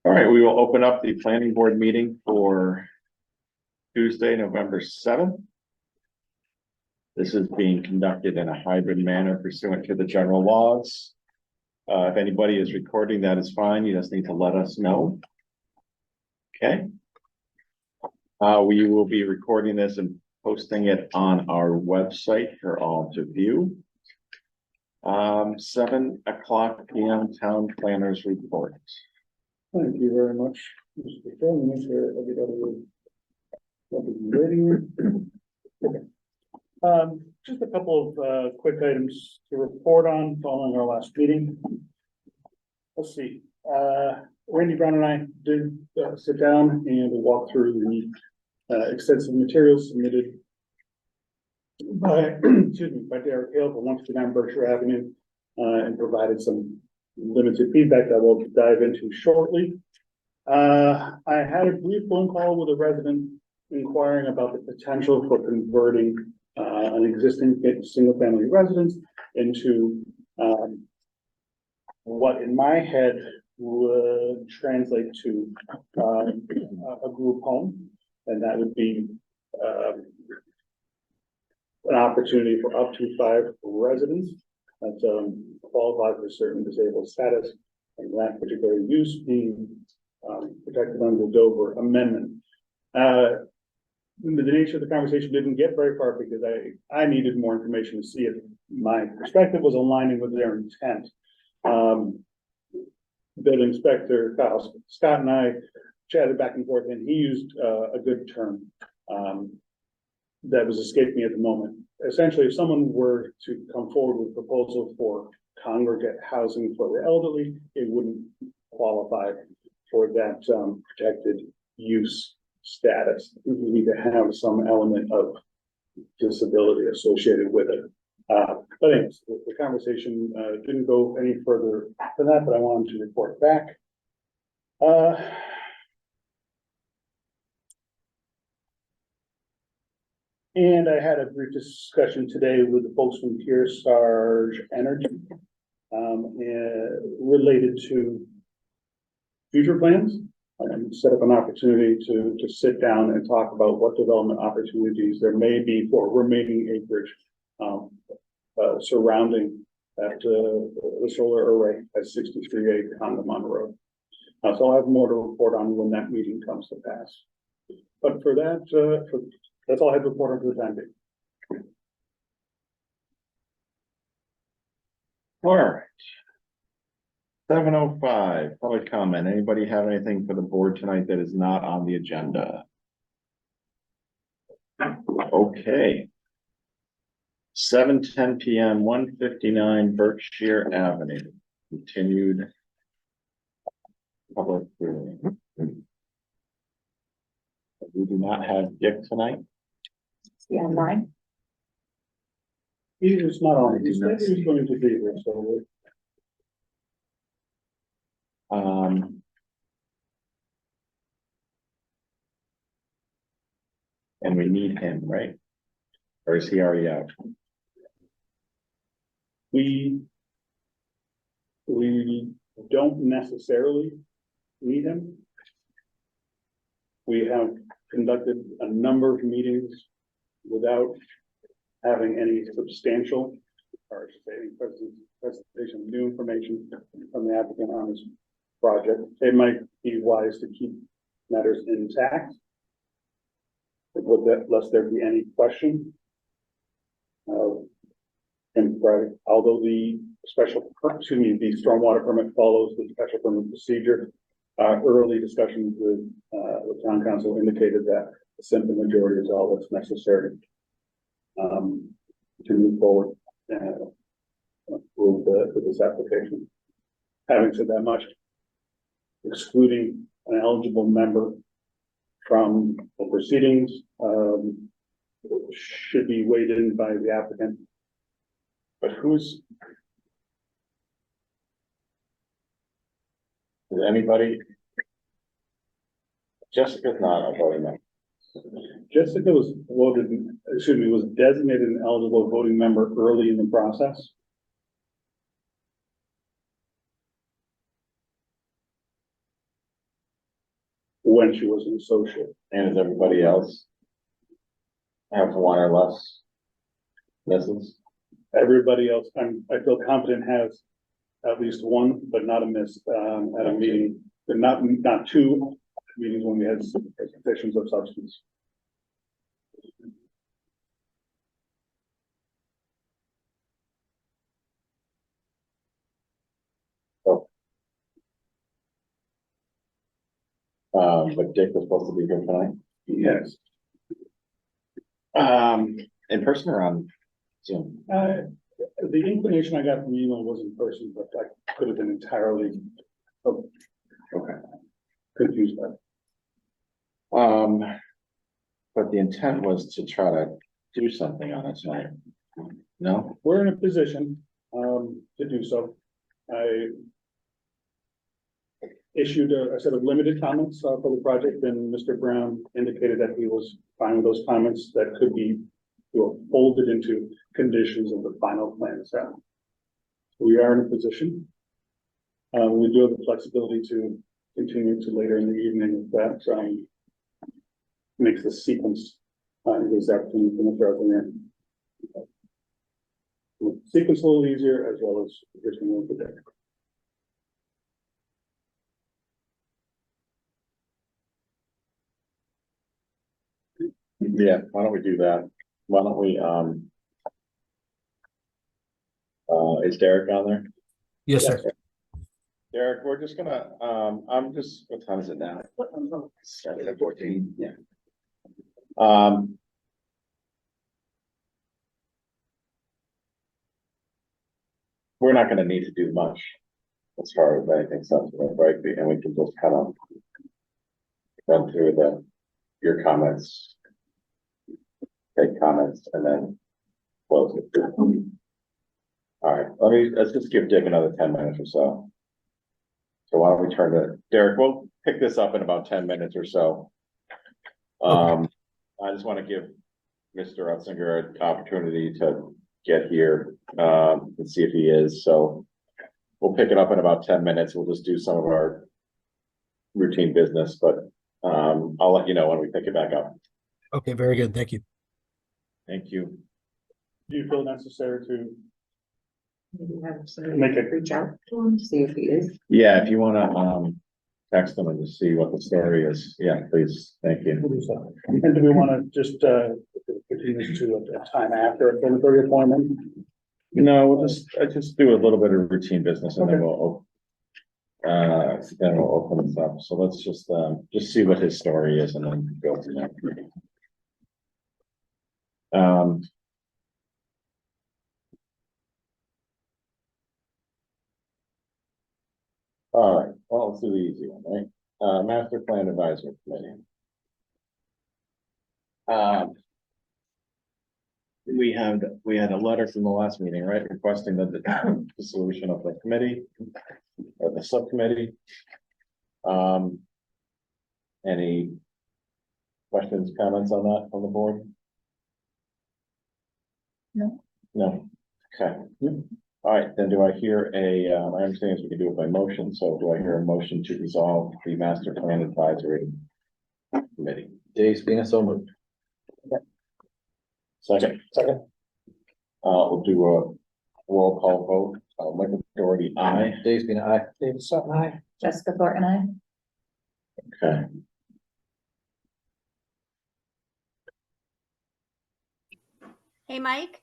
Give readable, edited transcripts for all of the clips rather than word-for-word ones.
All right, we will open up the planning board meeting for Tuesday, November 7th. This is being conducted in a hybrid manner pursuant to the general laws. If anybody is recording, that is fine. You just need to let us know. Okay. We will be recording this and posting it on our website for all to view. 7:00 p.m. Town Planners Report. Thank you very much, Mr. Chairman. Make sure everybody will be ready. Just a couple of quick items to report on following our last meeting. Let's see. Randy Brown and I did sit down and walk through the extensive materials submitted by by Derek Hale for 159 Berkshire Avenue, and provided some limited feedback that we'll dive into shortly. I had a brief phone call with a resident inquiring about the potential for converting an existing single-family residence into what in my head would translate to a group home, and that would be an opportunity for up to 5 residents that qualify for certain disabled status, and that particular use being protected under the Dover Amendment. The nature of the conversation didn't get very far because I needed more information to see if my perspective was aligning with their intent. Building inspector Kyle Scott and I chatted back and forth, and he used a good term that was escaping me at the moment. Essentially, if someone were to come forward with a proposal for congregate housing for the elderly, it wouldn't qualify for that protected use status. We need to have some element of disability associated with it. But anyways, the conversation didn't go any further than that, but I wanted to report back. And I had a brief discussion today with the folks from Kearsarge Energy related to future plans, and set up an opportunity to sit down and talk about what development opportunities there may be for remaining acreage surrounding that the solar array at 63A Congamon Road. So I'll have more to report on when that meeting comes to pass. But for that, that's all I have to report on for the time being. All right. 7:05, public comment. Anybody have anything for the board tonight that is not on the agenda? Okay. 7:10 p.m., 159 Berkshire Avenue. Continued public hearing. We do not have Dick tonight. Yeah, mine. He was not on. He said he was going to be here, so. And we need him, right? Or is he already out? We don't necessarily need him. We have conducted a number of meetings without having any substantial, or any presentation of new information from the applicant on this project. It might be wise to keep matters intact, lest there be any question. Although the the stormwater permit follows the special permit procedure, early discussions with the town council indicated that a simple majority is all that's necessary to move forward with this application. Having said that much, excluding an eligible member from the proceedings should be weighed in by the applicant. But is anybody? Jessica's not a voting member. Jessica was designated an eligible voting member early in the process. when she was an associate. And does everybody else have one or less misses? Everybody else, I feel confident has at least one, but not a miss, at a meeting, but not two meetings when we had presentations of substance. But Dick was supposed to be here tonight. Yes. In person or on Zoom? The inclination I got from the email was in person, but I could have been entirely Okay. confused by it. But the intent was to try to do something on it tonight. No? We're in a position, to do so. I issued a set of limited comments, for the project, and Mr. Brown indicated that he was fine with those comments that could be, folded into conditions of the final plan itself. We are in a position. We do have the flexibility to continue to later in the evening if that, makes the sequence, is that can finish out the end. Sequence a little easier as well as here's one for Dick. Yeah, why don't we do that? Why don't we, is Derek on there? Yes, sir. Derek, we're just gonna, what time is it now? 7:14, yeah. We're not gonna need to do much as far as anything substantive, right? And we can just kind of run through your comments, take comments, and then close it. All right, let's just give Dick another 10 minutes or so. So why don't we turn to Derek? We'll pick this up in about 10 minutes or so. I just want to give Mr. Utzinger an opportunity to get here, and see if he is. So we'll pick it up in about 10 minutes. We'll just do some of our routine business, but I'll let you know when we pick it back up. Okay, very good. Thank you. Thank you. Do you feel necessary to Maybe have make somebody it? reach out to him, see if he is. Yeah, if you want to text them and just see what the story is. Yeah, please. Thank you. And do we want to just, continue to a time after a temporary appointment? No, I just do a little bit of routine business and then we'll open this up. So let's just see what his story is and then go from there. All right, well, let's do the easy one, right? Master Plan Advisory Committee. We had a letter from the last meeting, right, requesting that the dissolution of the committee or the subcommittee. Any questions, comments on that from the board? No. No, okay. All right, then do I hear I understand we can do it by motion, so do I hear a motion to resolve the Master Plan Advisory Committee? Dave Spina, so moved. Second. We'll do a roll call vote. Michael Doherty, aye. Dave Spina, aye. David Sutton, aye. Jessica Thornton, I. Okay. Hey, Mike,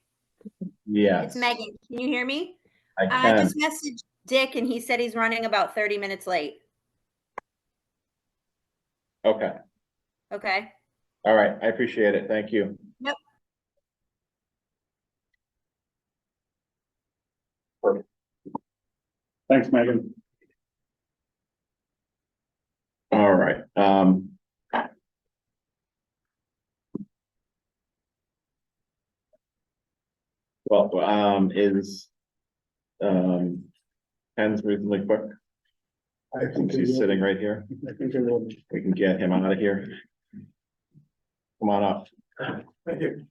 Yes. it's Megan. Can you hear me? I I can. just messaged Dick and he said he's running about 30 minutes late. Okay. Okay. All right. I appreciate it. Thank you. Yep. Thanks, Megan. All right. Well, Ken's reasonably quick. I think He's sitting right here. I think it will. We can get him out of here. Come on up. Thank you.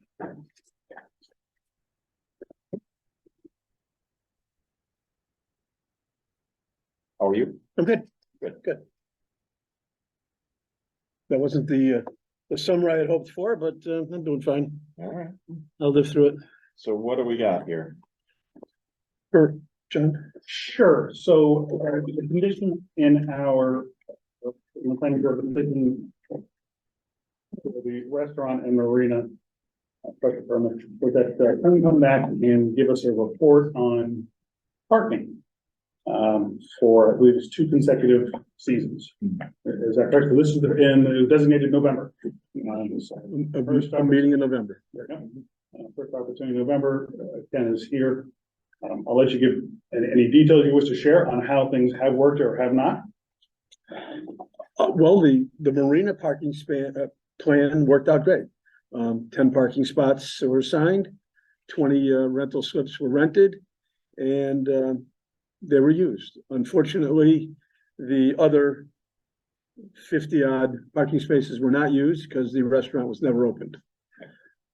How are you? I'm good. Good. That wasn't the summer I had hoped for, but I'm doing fine. All right, I'll live through it. so what do we got here? Or, John? Sure, so the condition in our, in the planning board, the restaurant and marina special permit, was that, can we come back and give us a report on parking? For, I believe it's 2 consecutive seasons. Is that correct? So this is in designated November. A meeting in November. First opportunity in November, Ken is here. I'll let you give any details you wish to share on how things have worked or have not. Well, the marina parking plan worked out great. 10 parking spots were assigned, 20 rental slips were rented, and they were used. Unfortunately, the other 50 odd parking spaces were not used because the restaurant was never opened.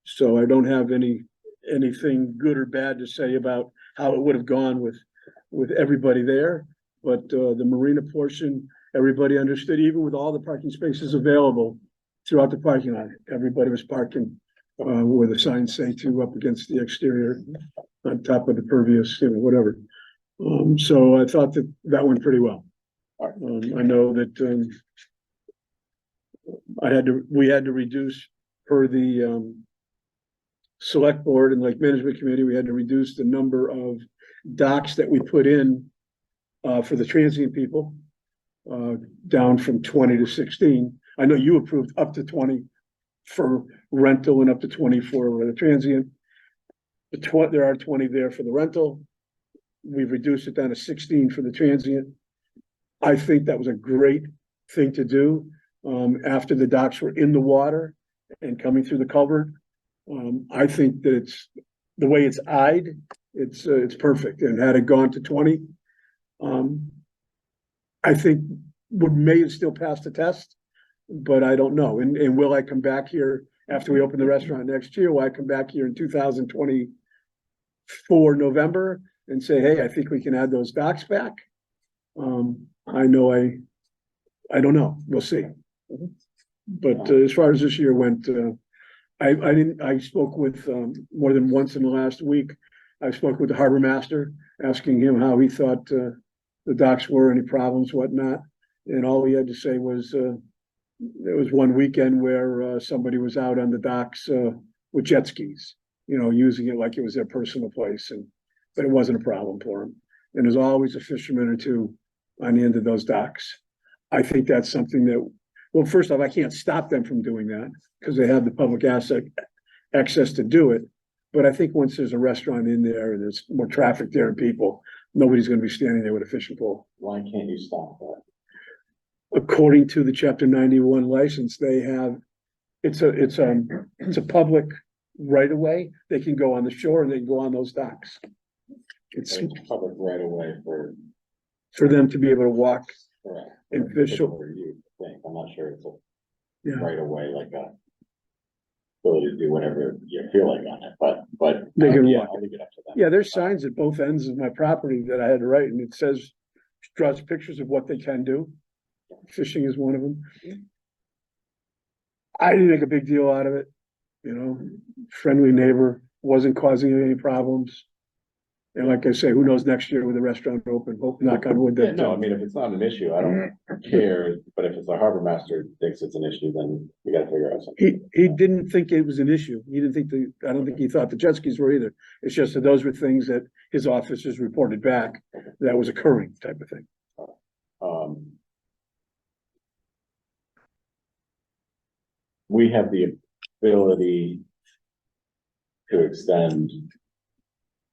So I don't have anything good or bad to say about how it would have gone with everybody there. But the marina portion, everybody understood, even with all the parking spaces available throughout the parking lot, everybody was parking where the signs say to up against the exterior, on top of the pervious, whatever. So I thought that went pretty well. I know that we had to reduce per the select board and like management committee, we had to reduce the number of docks that we put in for the transient people down from 20 to 16. I know you approved up to 20 for rental and up to 20 for the transient. There are 20 there for the rental. We've reduced it down to 16 for the transient. I think that was a great thing to do after the docks were in the water and coming through the culvert. I think that it's the way it's eyed, it's perfect. And had it gone to 20, I think we may have still passed the test, but I don't know. And will I come back here after we open the restaurant next year? Will I come back here in 2024 November and say, hey, I think we can add those docks back? I don't know. We'll see. But as far as this year went, I spoke with more than once in the last week. I spoke with the harbor master, asking him how he thought the docks were, any problems, whatnot. And all he had to say was there was one weekend where somebody was out on the docks with jet skis, using it like it was their personal place, but it wasn't a problem for them. And there's always a fisherman or two on the end of those docks. I think that's something that, well, first off, I can't stop them from doing that because they have the public access to do it. But I think once there's a restaurant in there and there's more traffic there and people, nobody's going to be standing there with a fishing pole. Why can't you stop that? According to the Chapter 91 license, they have, it's a public right of way. They can go on the shore and they can go on those docks. It's Public right away for them to be able to walk correct. and fish. For you, I think. I'm not sure it's a Yeah. right away, like a ability to do whatever you feel like on it, but They can yeah, walk. I'll leave it up to them. Yeah, there's signs at both ends of my property that I had to write, and it says, draws pictures of what they can do. Fishing is one of them. I didn't make a big deal out of it, friendly neighbor, wasn't causing any problems. And like I say, who knows next year with the restaurant open, hope, knock on wood. Yeah, no, I mean, if it's not an issue, I don't care, but if it's the harbor master thinks it's an issue, then we gotta figure out something. He didn't think it was an issue. He didn't think I don't think he thought the jet skis were either. It's just that those were things that his officers reported back that was occurring type of thing. We have the ability to extend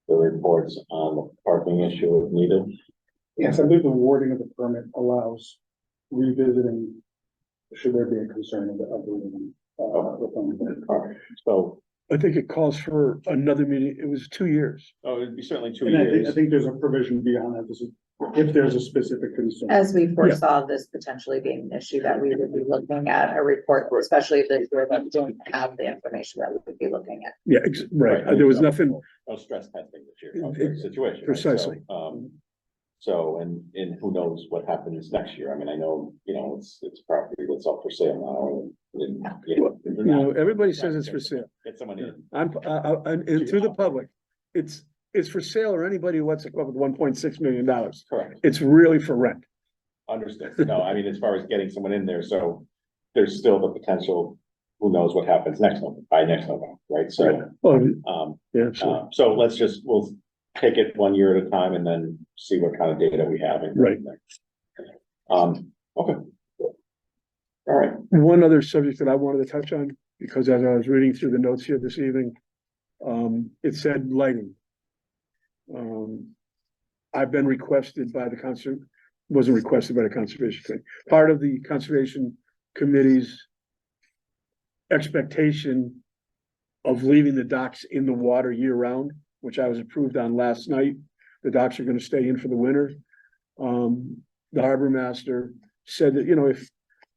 the reports on the parking issue if needed. Yes, I believe the wording of the permit allows revisiting, should there be a concern of the All right, so, I think it calls for another meeting. It was 2 years. it'd be certainly 2 And I years. think there's a provision beyond that. This is if there's a specific concern. As we foresaw this potentially being an issue that we would be looking at a report, especially this year that we don't have the information that we would be looking at. Yeah, right. There was nothing. No stress testing this year, of the situation. right? Precisely. So, and who knows what happens next year? I mean, I know, it's property it's up for sale now. And, You know, everybody says it's for sale. Get someone in. And through the public, it's for sale or anybody who wants to come up with $1.6 million. Correct. It's really for rent. Understood. No, I mean, as far as getting someone in there, so there's still the potential, who knows what happens by next November, right? So, Oh, yeah, absolutely. so we'll take it 1 year at a time and then see what kind of data we have. And Right. Okay. All right. One other subject that I wanted to touch on, because as I was reading through the notes here this evening, it said lighting. I've been requested by wasn't requested by the Conservation Committee. Part of the Conservation Committee's expectation of leaving the docks in the water year round, which I was approved on last night. The docks are gonna stay in for the winter. The harbor master said that, you know,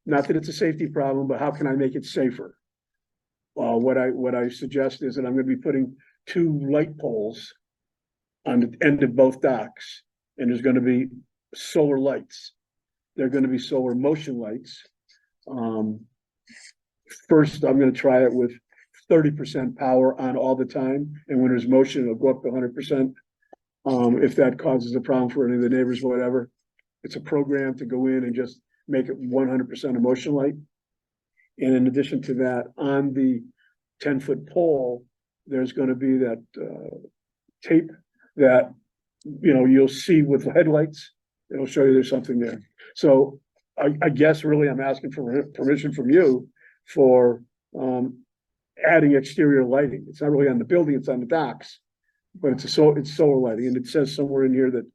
not that it's a safety problem, but how can I make it safer? What I suggest is that I'm gonna be putting 2 light poles on the end of both docks, and there's gonna be solar lights. They're gonna be solar motion lights. First, I'm gonna try it with 30% power on all the time, and when there's motion, it'll go up to 100%. If that causes a problem for any of the neighbors, whatever, it's a program to go in and just make it 100% a motion light. And in addition to that, on the 10-foot pole, there's gonna be that tape that, you know, you'll see with headlights. It'll show you there's something there. So I guess really I'm asking for permission from you for adding exterior lighting. It's not really on the building, it's on the docks, but it's solar lighting. And it says somewhere in here that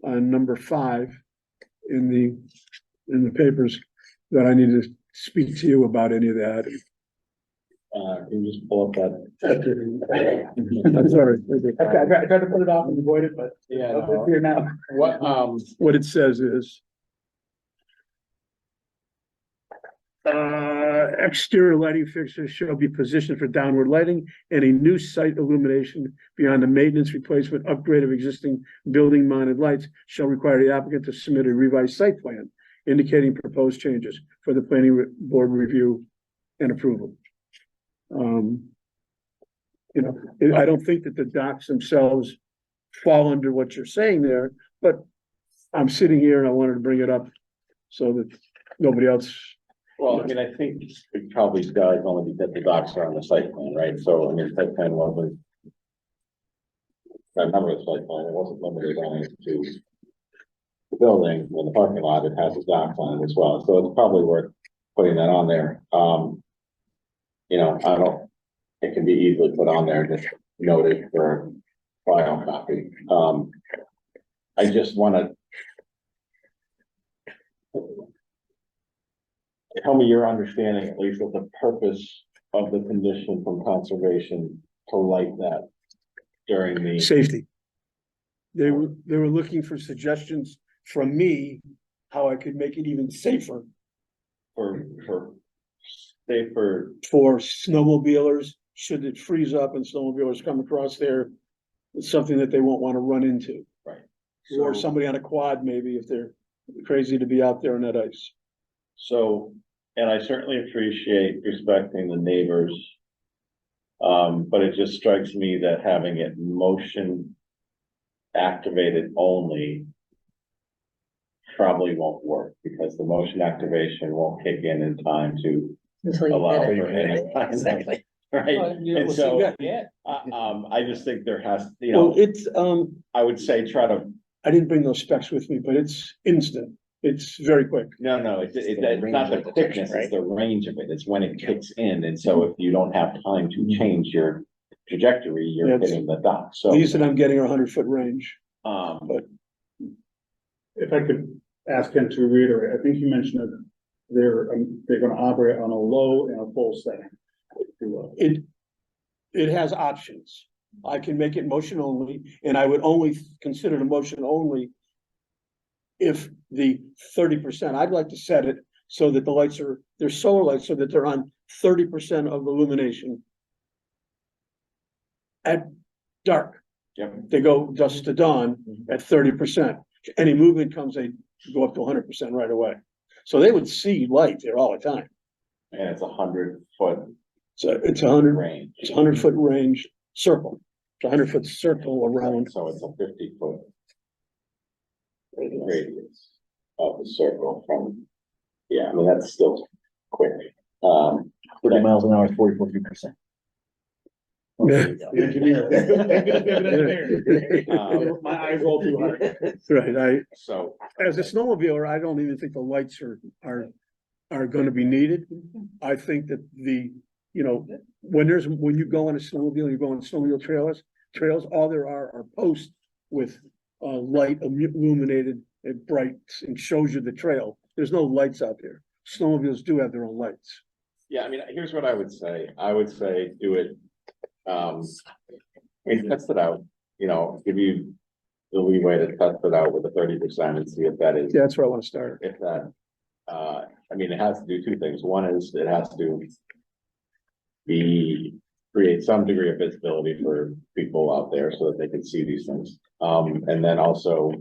on number 5 in the papers that I need to speak to you about any of that. Can you just pull up that? I'm sorry. I tried to put it off and avoid it, but Yeah. it's here now. What it says is exterior lighting fixtures shall be positioned for downward lighting. Any new site illumination beyond the maintenance, replacement, upgrade of existing building mounted lights shall require the applicant to submit a revised site plan indicating proposed changes for the planning board review and approval. You know, I don't think that the docks themselves fall under what you're saying there, but I'm sitting here and I wanted to bring it up so that nobody else. Well, I mean, I think it probably does only because the docks are on the site plan, right? So, I mean, the site plan wasn't. I remember the site plan, it wasn't limited only to the building and the parking lot, it has the docks on it as well, so it's probably worth putting that on there. You know, it can be easily put on there, just noted for file copy. I just wanna. Tell me your understanding, at least of the purpose of the condition from conservation to light that during the. Safety. They were looking for suggestions from me, how I could make it even safer For safer, for snowmobilers, should it freeze up and snowmobilers come across there. It's something that they won't want to run into, right? or So- somebody on a quad maybe if they're crazy to be out there on that ice. So, and I certainly appreciate respecting the neighbors. But it just strikes me that having it motion activated only probably won't work, because the motion activation won't kick in time to Until you allow get for it. any. Exactly. Right, and so, I just think there has, you Well, know, it's, I would say try to, I didn't bring those specs with me, but it's instant. It's very quick. no, it's not the quickness, it's the range of it, it's when it kicks in, and so if you don't have time to change your trajectory, you're Yes. hitting the dock, so. These that I'm getting are 100-foot range. If I could ask him to reiterate, I think you mentioned that they're gonna operate on a low and a full setting. if you will. It has options. I can make it motion only, and I would only consider the motion only if the 30%, I'd like to set it so that the lights they're solar lights, so that they're on 30% of the illumination at dark. Yep. They go dusk to dawn at 30%. Any movement comes, they go up to 100% right away. So they would see light there all the time. And it's 100 foot So it's a 100, range. it's a 100-foot range circle. It's a 100-foot circle around. So it's a 50 foot radius of the circle from, yeah, I mean, that's still quick. 30 miles an hour, 44%. Yeah. The engineer. My eyes roll too hard. Right, So, as a snowmobiler, I don't even think the lights are gonna be needed. I think that when you go on a snowmobile, you go on snowmobile trails, all there are posts with light illuminated and bright and shows you the trail. There's no lights out there. Snowmobiles do have their own lights. yeah, I mean, here's what I would say. I would say do it. And test it out, give you the leeway to test it out with a 30% and see if that is, Yeah, that's where I wanna start. if that, I mean, it has to do two things. One is it has to create some degree of visibility for people out there so that they can see these things. And then also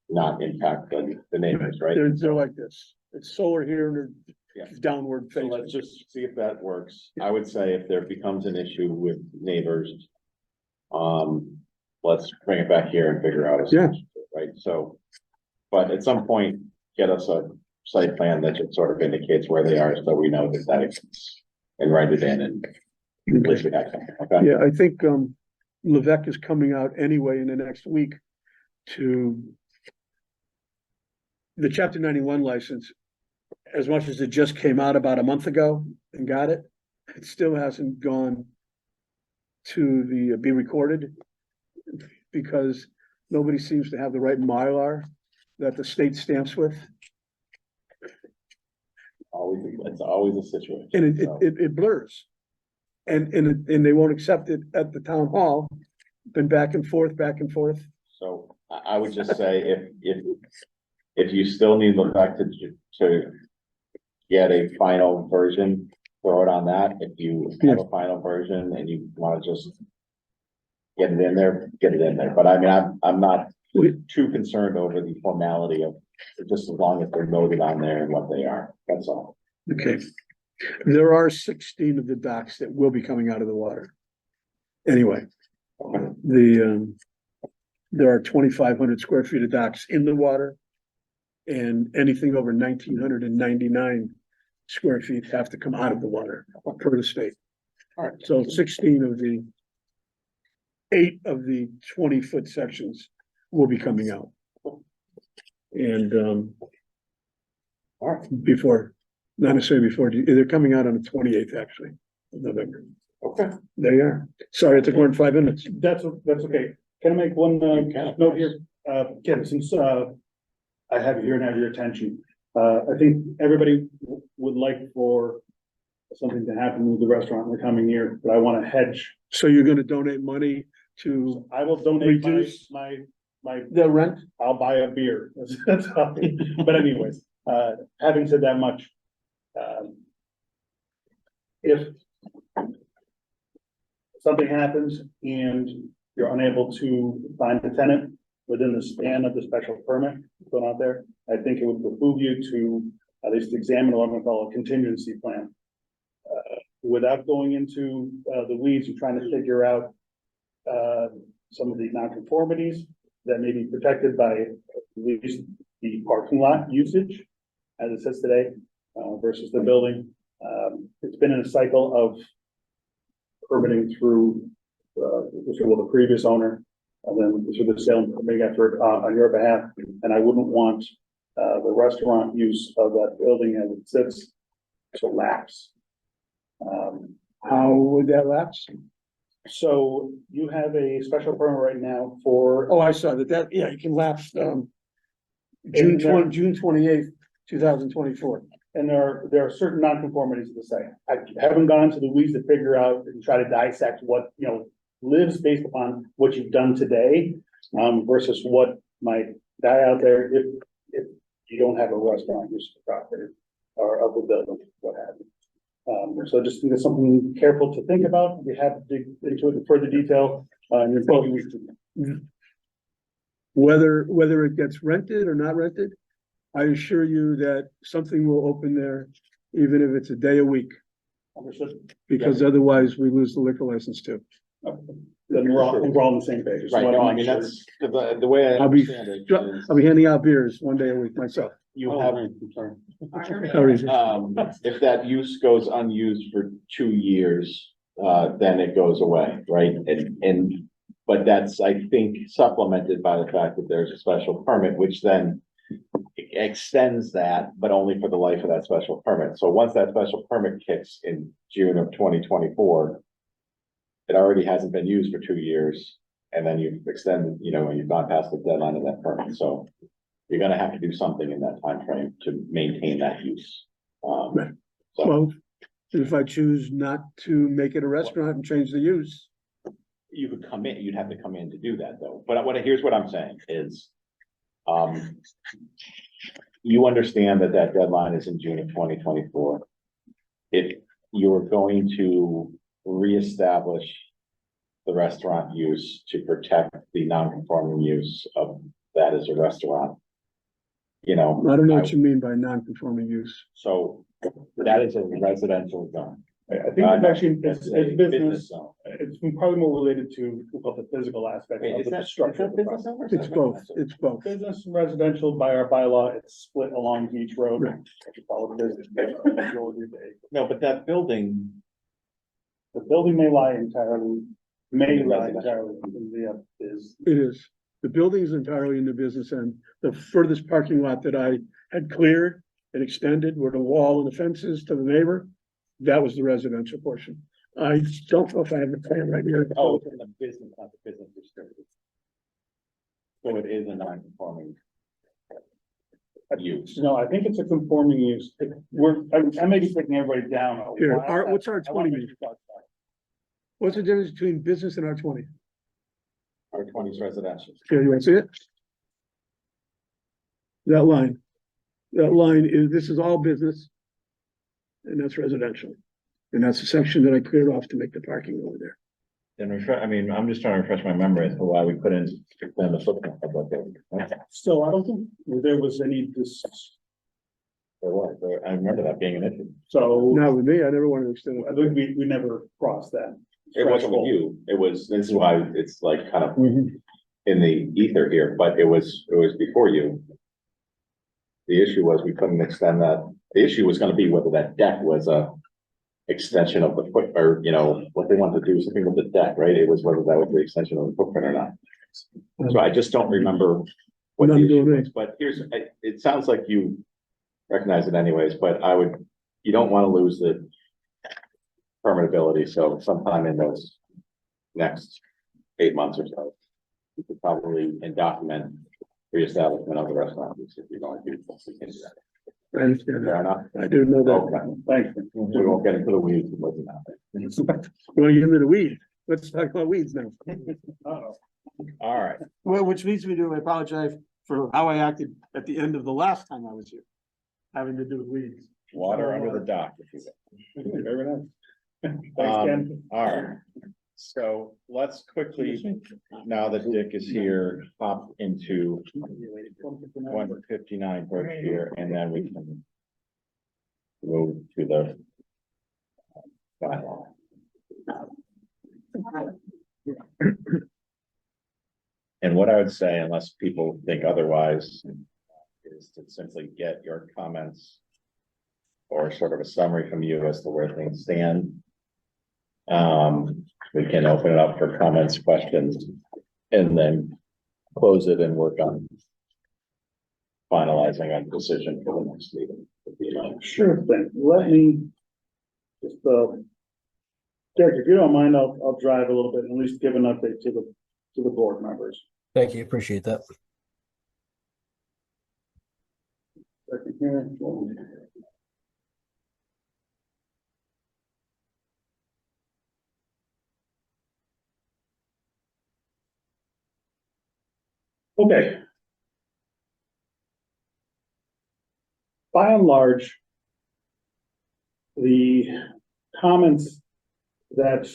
not impact the neighbors, right? They're like this. It's solar here and Yeah. they're downward So facing. let's just see if that works. I would say if there becomes an issue with neighbors, let's bring it back here and figure out. A solution, right? So, but at some point, get us a site plan that just sort of indicates where they are, so we know that exists. And write it in and at least we have something, okay? Yeah, I think, Levesque is coming out anyway in the next week to the chapter 91 license. As much as it just came out about a month ago and got it, it still hasn't gone to be recorded because nobody seems to have the right Mylar that the state stamps with. It's always a situation. And so. it blurs. And they won't accept it at the town hall. Been back and forth. So I would just say if you still need Levesque to get a final version, throw it on that. If you have a final version and you wanna just get it in there, get it in there. But I mean, I'm not too concerned over the formality of just as long as they're noted on there and what they are. That's all. Okay. There are 16 of the docks that will be coming out of the water. Anyway, there are 2,500 square feet of docks in the water. And anything over 1,999 square feet have to come out of the water per the state. All right. So 16 of the 8 of the 20-foot sections will be coming out. And, All right. before, not necessarily before, they're coming out on the 28th, actually, of November. Okay. There you are. Sorry, it took more than 5 minutes. That's okay. Can I make one can. note here? Ken, since I have it here and have your attention, I think everybody would like for something to happen with the restaurant in the coming year, but I want to hedge. So you're gonna donate money to I will donate Reduce. my the rent? I'll buy a beer. That's how, but anyways, having said that much, if something happens and you're unable to find a tenant within the span of the special permit going out there, I think it would behoove you to at least examine what I'm gonna call a contingency plan. Without going into the weeds and trying to figure out some of the nonconformities that may be protected by at least the parking lot usage, as it says today, versus the building. It's been in a cycle of permitting through the previous owner, and then through the sale and permitting effort on your behalf. And I wouldn't want the restaurant use of that building as it sits to lapse. How would that lapse? So you have a special permit right now for, Oh, I saw that, you can lapse, June And, 28th, 2024. and there are certain nonconformities to the site. I haven't gone to the weeds to figure out and try to dissect what, lives based upon what you've done today, versus what might die out there if you don't have a restaurant use of the property or of the building, what have you. So just think it's something careful to think about. We have to dig into it in further detail, and you're probably. Whether it gets rented or not rented, I assure you that something will open there, even if it's a day a week, Understood. because otherwise we lose the liquor license too. Then we're all on the same page. Just Right, wanted to no, I make mean, sure. that's, the way I I'll be, understand it is, I'll be handing out beers one day a week myself. you Oh, have, right, I'm sorry. How easy. if that use goes unused for 2 years, then it goes away, right? But that's, I think, supplemented by the fact that there's a special permit, which then extends that, but only for the life of that special permit. So once that special permit kicks in June of 2024, it already hasn't been used for 2 years, and then you've extended, you've gone past the deadline of that permit, so you're gonna have to do something in that time frame to maintain that use. Right. So, Well, if I choose not to make it a restaurant and change the use, you could come in, you'd have to come in to do that though, but here's what I'm saying is, you understand that that deadline is in June of 2024. If you're going to reestablish the restaurant use to protect the non-conforming use of that as a restaurant, I don't know what you mean by non-conforming use. so that is a residential zone. I think it's actually, That's it's a business, zone. it's probably more related to the physical aspect Wait, of is the that structure. of the business property. zone or is It's that both, residential? it's both. Business and residential by our bylaw, it's split along Beach Road. Right. If you follow the business. No, but that building, The building may lie entirely in Residential. the, is, It is. The building is entirely in the business end. The furthest parking lot that I had cleared and extended where the wall and the fences to the neighbor, that was the residential portion. I don't know if I have the plan right here. oh, it's in the business, not the business district. So it is a non-conforming use. no, I think it's a conforming use. I may be taking everybody down. a Here, while. what's I R20 wanna make mean? sure that's right. What's the difference between business and R20? R20 is residential. Here, you want to see it? That line is, this is all business. And that's residential. And that's the section that I cleared off to make the parking over there. And I'm just trying to refresh my memory as to why we couldn't expand the footprint of that building. So I don't think there was any, I remember that being an issue. so Not with me, I never wanted to extend I it. think we never crossed that. It wasn't with you, this is why it's like kind of Mhm. in the ether here, but it was before you. The issue was we couldn't extend that, the issue was gonna be whether that deck was a extension of the foot, or, what they wanted to do, something with the deck, right? It was whether that was the extension of the footprint or not. So I just don't remember what the None issue to me. was, but it sounds like you recognize it anyways, but you don't wanna lose the permittability, so sometime in those next 8 months or so, you could probably document reestablishment of the restaurant use if you're going to do that. I understand Fair that. enough? I do know that. Okay. Thanks. We won't get into the weeds of what's happening. You want to get into the weed? Let's talk about weeds now. Uh-oh. All right. Well, which leads me to, I apologize for how I acted at the end of the last time I was here. Having to do with weeds. Water under the dock, if you will. Very nice. Thanks, Ken. All right, so let's quickly, now that Dick is here, hop into 159 Berkshire, and then we can move to the bylaw. And what I would say, unless people think otherwise, is to simply get your comments or sort of a summary from you as to where things stand. We can open it up for comments, questions, and then close it and work on finalizing a decision for the next meeting. Sure thing. Let me just, Derek, if you don't mind, I'll drive a little bit and at least give an update to the board members. Thank you, appreciate that. Second here. Okay. By and large, the comments that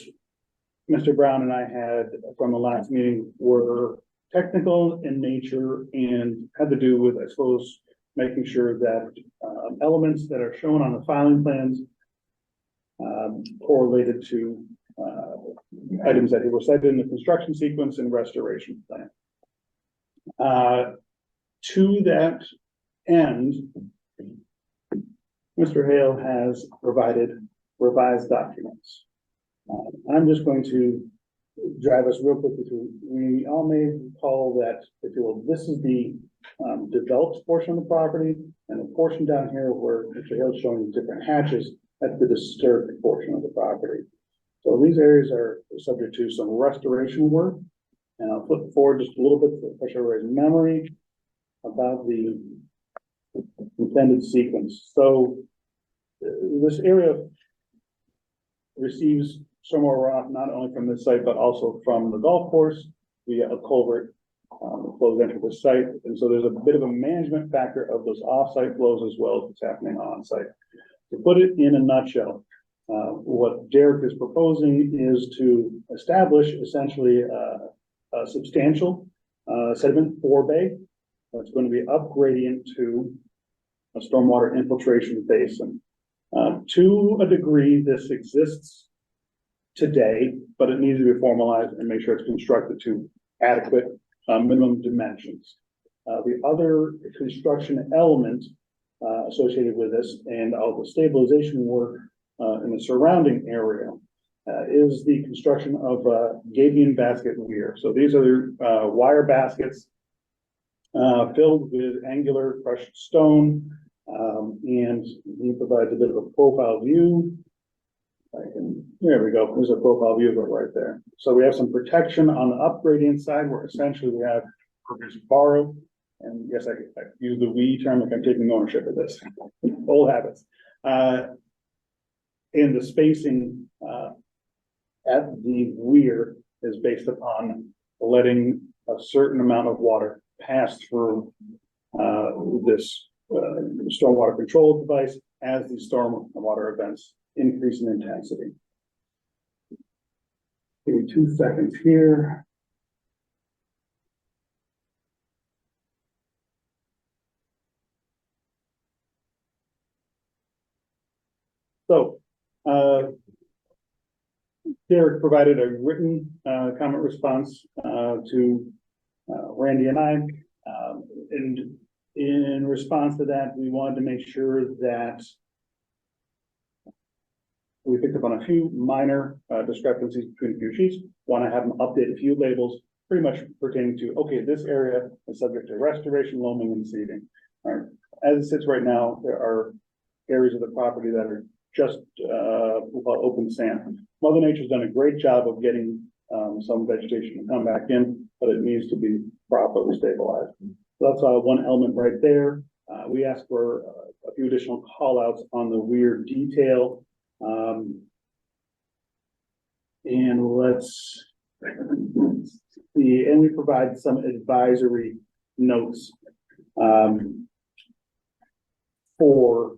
Mr. Brown and I had from the last meeting were technical in nature and had to do with, I suppose, making sure that, elements that are shown on the filing plans correlated to, items that were cited in the construction sequence and restoration plan. To that end, Mr. Hale has provided revised documents. I'm just going to drive us real quickly through. We all may recall that, if you will, this is the developed portion of the property, and the portion down here where Mr. Hale is showing the different hatches, that's the disturbed portion of the property. So these areas are subject to some restoration work, and I'll flip forward just a little bit to refresh everybody's memory about the intended sequence. So this area receives stormwater runoff not only from this site, but also from the golf course via a culvert that flows into the site. And so there's a bit of a management factor of those off-site flows as well as what's happening on-site. To put it in a nutshell, what Derek is proposing is to establish essentially a substantial sediment forebay that's going to be upgradient to a stormwater infiltration basin. To a degree, this exists today, but it needs to be formalized and make sure it's constructed to adequate minimum dimensions. The other construction element associated with this and all the stabilization work in the surrounding area is the construction of gabion basket weir. So these are wire baskets filled with angular crushed stone, and he provides a bit of a profile view. There we go. There's a profile view of it right there. So we have some protection on the upgradient side, where essentially we have borrow. And yes, I use the we term like I'm taking ownership of this. Old habits. And the spacing at the weir is based upon letting a certain amount of water pass through this stormwater control device as the stormwater events increase in intensity. Give me 2 seconds here. So, Derek provided a written comment response to Randy and I. And in response to that, we wanted to make sure that we picked up on a few minor discrepancies between a few sheets. Want to have them update a few labels, pretty much pertaining to, okay, this area is subject to restoration, loaming, and seeding. All right. As it sits right now, there are areas of the property that are just open sand. Mother Nature's done a great job of getting some vegetation to come back in, but it needs to be properly stabilized. So that's one element right there. We asked for a few additional call outs on the weir detail. And let's see, and we provide some advisory notes for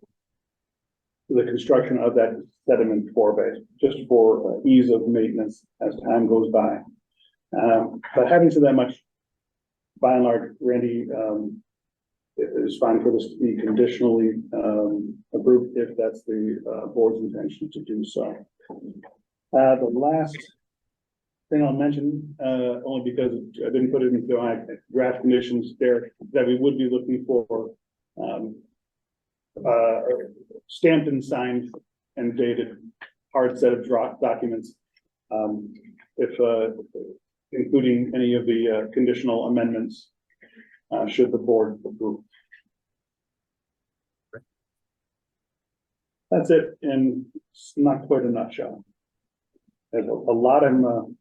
the construction of that sediment forebay, just for ease of maintenance as time goes by. But having said that much, by and large, Randy is fine for this to be conditionally approved if that's the board's intention to do so. The last thing I'll mention, only because I didn't put it into my draft conditions there, that we would be looking for stamped and signed and dated hard set of documents, if including any of the conditional amendments, should the board approve. That's it, and it's not quite a nutshell. There's a lot I'm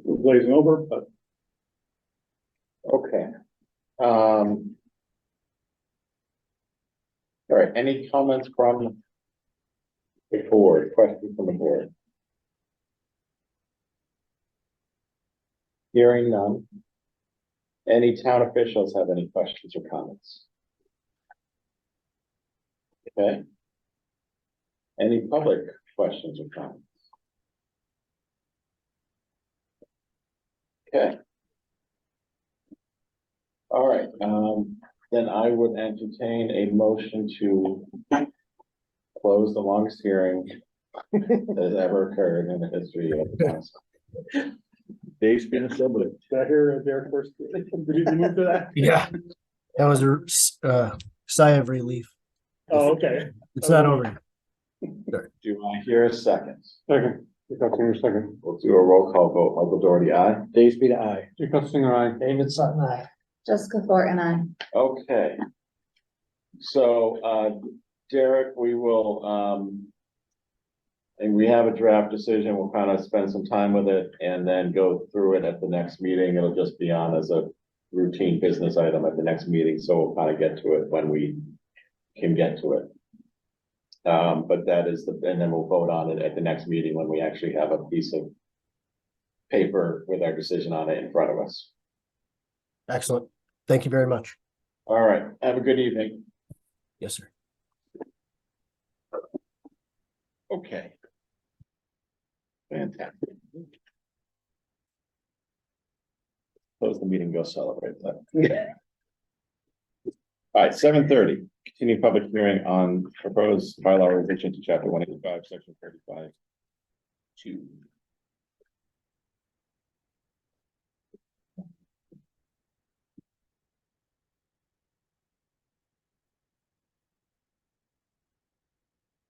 glazing over, but Okay. All right, any comments from the board, questions from the board? Hearing none. Any town officials have any questions or comments? Okay. Any public questions or comments? Okay. All right, then I would entertain a motion to close the longest hearing that has ever occurred in the history of the council. Dave's been assembly. Did I hear Derek first? Did you move to that? Yeah, that was a sigh of relief. Oh, okay. It's not over. Do I hear a second? Second. Second. We'll do a roll call vote. Michael Doherty, aye. Dave Spina, aye. Dick Singer, aye. David Sutton, aye. Jessica Thornton, I. Okay. So, Derek, we will, and we have a draft decision. We'll kind of spend some time with it and then go through it at the next meeting. It'll just be on as a routine business item at the next meeting, so we'll kind of get to it when we can get to it. But that is and then we'll vote on it at the next meeting when we actually have a piece of paper with our decision on it in front of us. Excellent. Thank you very much. All right, have a good evening. Yes, sir. Okay. Fantastic. Close the meeting, go celebrate that. All right, 7:30, continue public hearing on proposed bylaw revision to chapter 185, section 35. 2.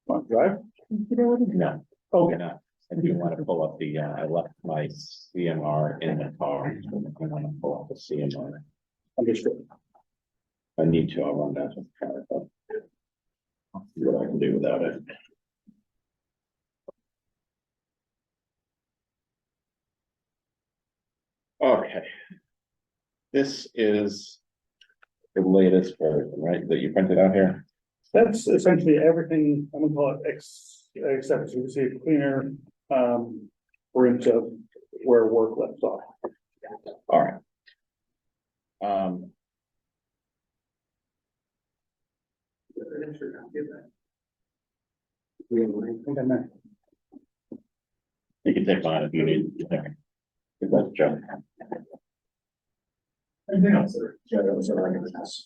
Want to drive? No, Oh, we're not. I do want to pull up the, I left my CMR in the car. I want to pull up the CMR. understood. I need to, I'll run down to the car, but I'll see what I can do without it. Okay. This is the latest version, right, that you printed out here? That's essentially everything, I'm gonna call it except so you can see a cleaner, print of where work left off. All right. You can take mine if you need. If that's Joe. Anything else, sir? Yeah, that was everything in the house.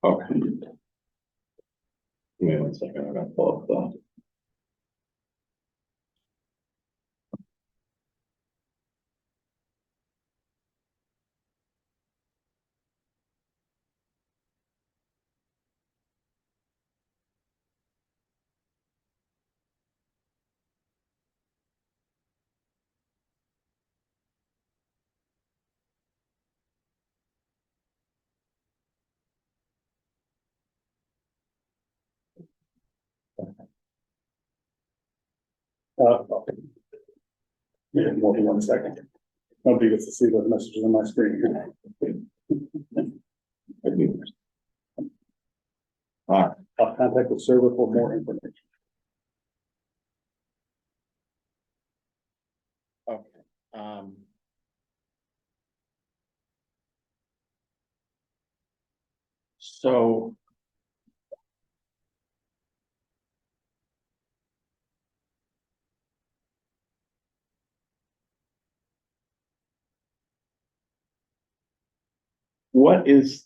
Okay. Give me 1 second, I'm gonna pull up the. Yeah, more than 1 second. Nobody gets to see those messages on my screen. All right, I'll contact the server for more information. okay, so. What is,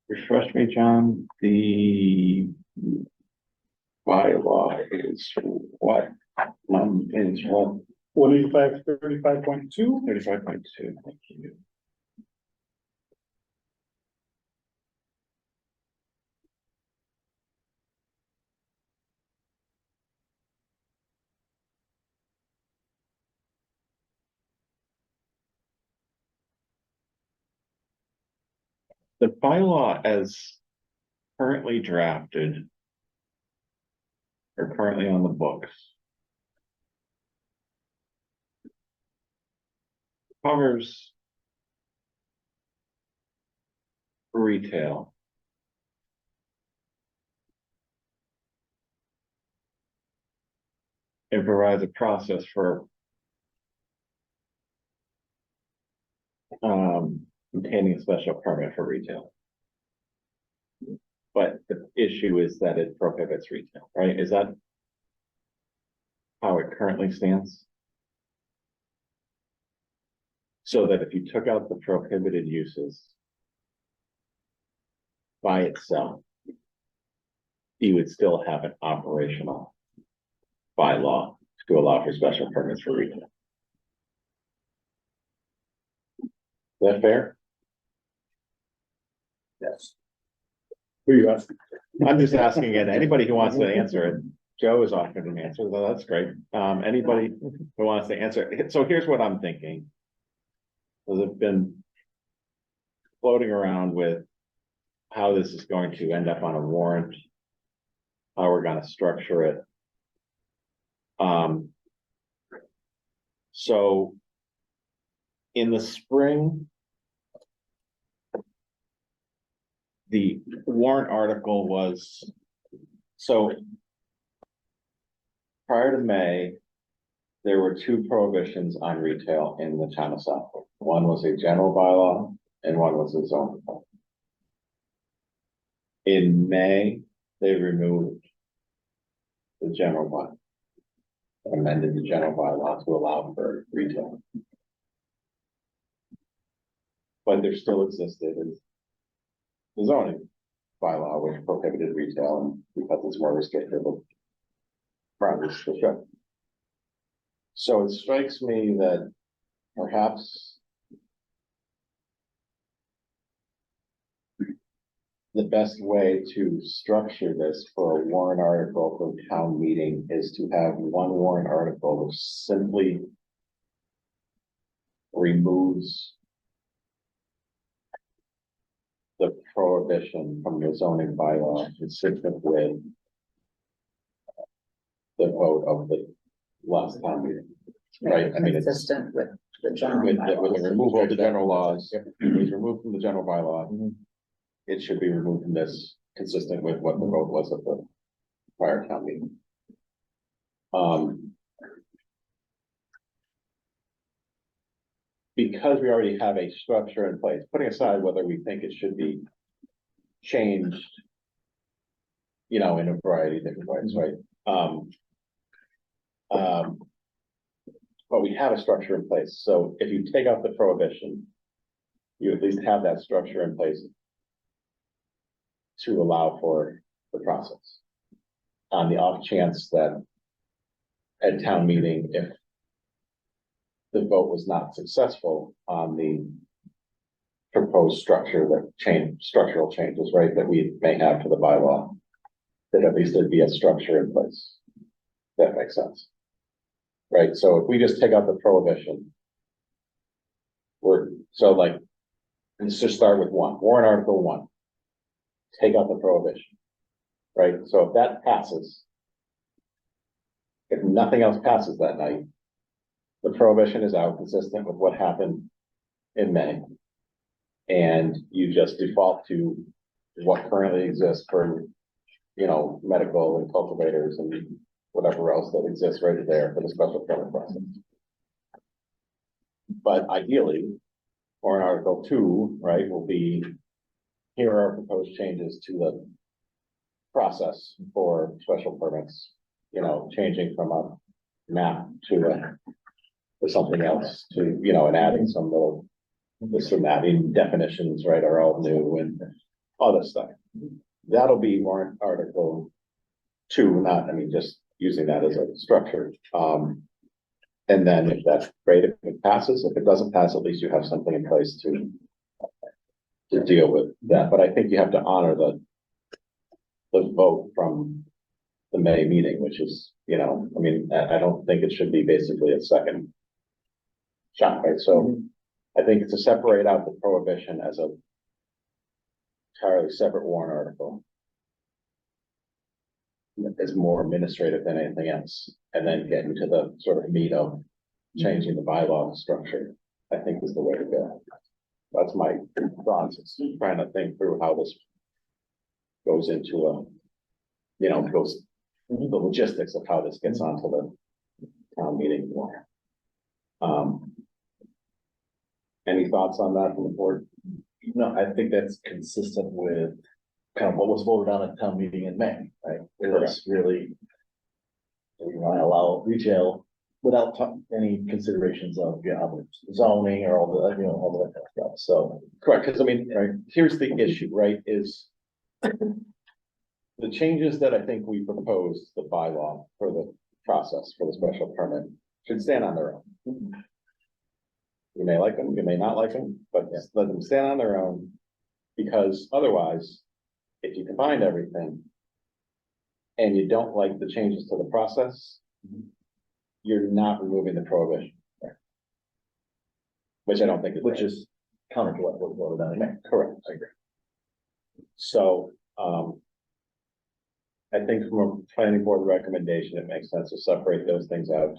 refresh me, John, the bylaw is what? Is what, 185/35.2. 35.2, thank you. The bylaw as currently drafted. Or currently on the books. Covers. Retail. It provides a process for. Obtaining a special permit for retail. But the issue is that it prohibits retail, right? Is that? How it currently stands? So that if you took out the prohibited uses by itself, you would still have an operational bylaw to allow for special permits for retail. Is that fair? Yes. Who are you asking? I'm just asking it. Anybody who wants to answer it. Joe is offering an answer, so that's great. Anybody who wants to answer. So here's what I'm thinking. Because I've been floating around with how this is going to end up on a warrant, how we're gonna structure it. So in the spring, the warrant article was, so prior to May, there were two prohibitions on retail in the town of Southwick. One was a general bylaw and one was a zoning bylaw. In May, they removed the general bylaw, amended the general bylaw to allow for retail. But there still existed as the zoning bylaw, which prohibited retail, and because it's more restrictive of progress for sure. So it strikes me that perhaps the best way to structure this for a warrant article for town meeting is to have one warrant article which simply removes the prohibition from the zoning bylaw consistent with the vote of the last town meeting. Right, I mean, it's Consistent with the general with bylaws. the removal of the general laws, it was removed from the general bylaw. It should be removed from this, consistent with what the vote was at the prior town meeting. Because we already have a structure in place, putting aside whether we think it should be changed, you know, in a variety of different ways, right? But we have a structure in place, so if you take out the prohibition, you at least have that structure in place to allow for the process. On the off chance that at town meeting, if the vote was not successful on the proposed structure, that structural changes, right, that we may have to the bylaw, that at least there'd be a structure in place. That makes sense. Right, so if we just take out the prohibition, so like, let's just start with warrant article 1. Take out the prohibition, right? So if that passes, if nothing else passes that night, the prohibition is out, consistent with what happened in May. And you just default to what currently exists for, you know, medical and cultivators and whatever else that exists right there for the special permit process. But ideally, warrant article 2, right, will be, here are proposed changes to the process for special permits, you know, changing from a map to something else, to, you know, and adding some little, this and that, in definitions, right, are all new and other stuff. That'll be warrant article 2, not, I mean, just using that as a structure. And then if that's great, if it passes, if it doesn't pass, at least you have something in place to deal with that. But I think you have to honor the vote from the May meeting, which is, you know, I mean, I don't think it should be basically a second shot, right? So I think it's to separate out the prohibition as a entirely separate warrant article. It's more administrative than anything else, and then get into the sort of meat of changing the bylaw structure, I think is the way to go. That's my thoughts, it's trying to think through how this goes into a, you know, the logistics of how this gets onto the town meeting floor. Any thoughts on that from the board? No, I think that's consistent with kind of what was voted on at town meeting in May, right? It was really, we want to allow retail without any considerations of, zoning or all the, all the kind of stuff, so. Correct, because I mean, right, here's the issue, right, is the changes that I think we proposed, the bylaw for the process for the special permit should stand on their own. You may like them, you may not like them, but just let them stand on their own. Because otherwise, if you combine everything and you don't like the changes to the process, you're not removing the prohibition. Which I don't think is. Which is counter to what was voted on. right. Correct, I agree. So, I think from a planning board recommendation, it makes sense to separate those things out.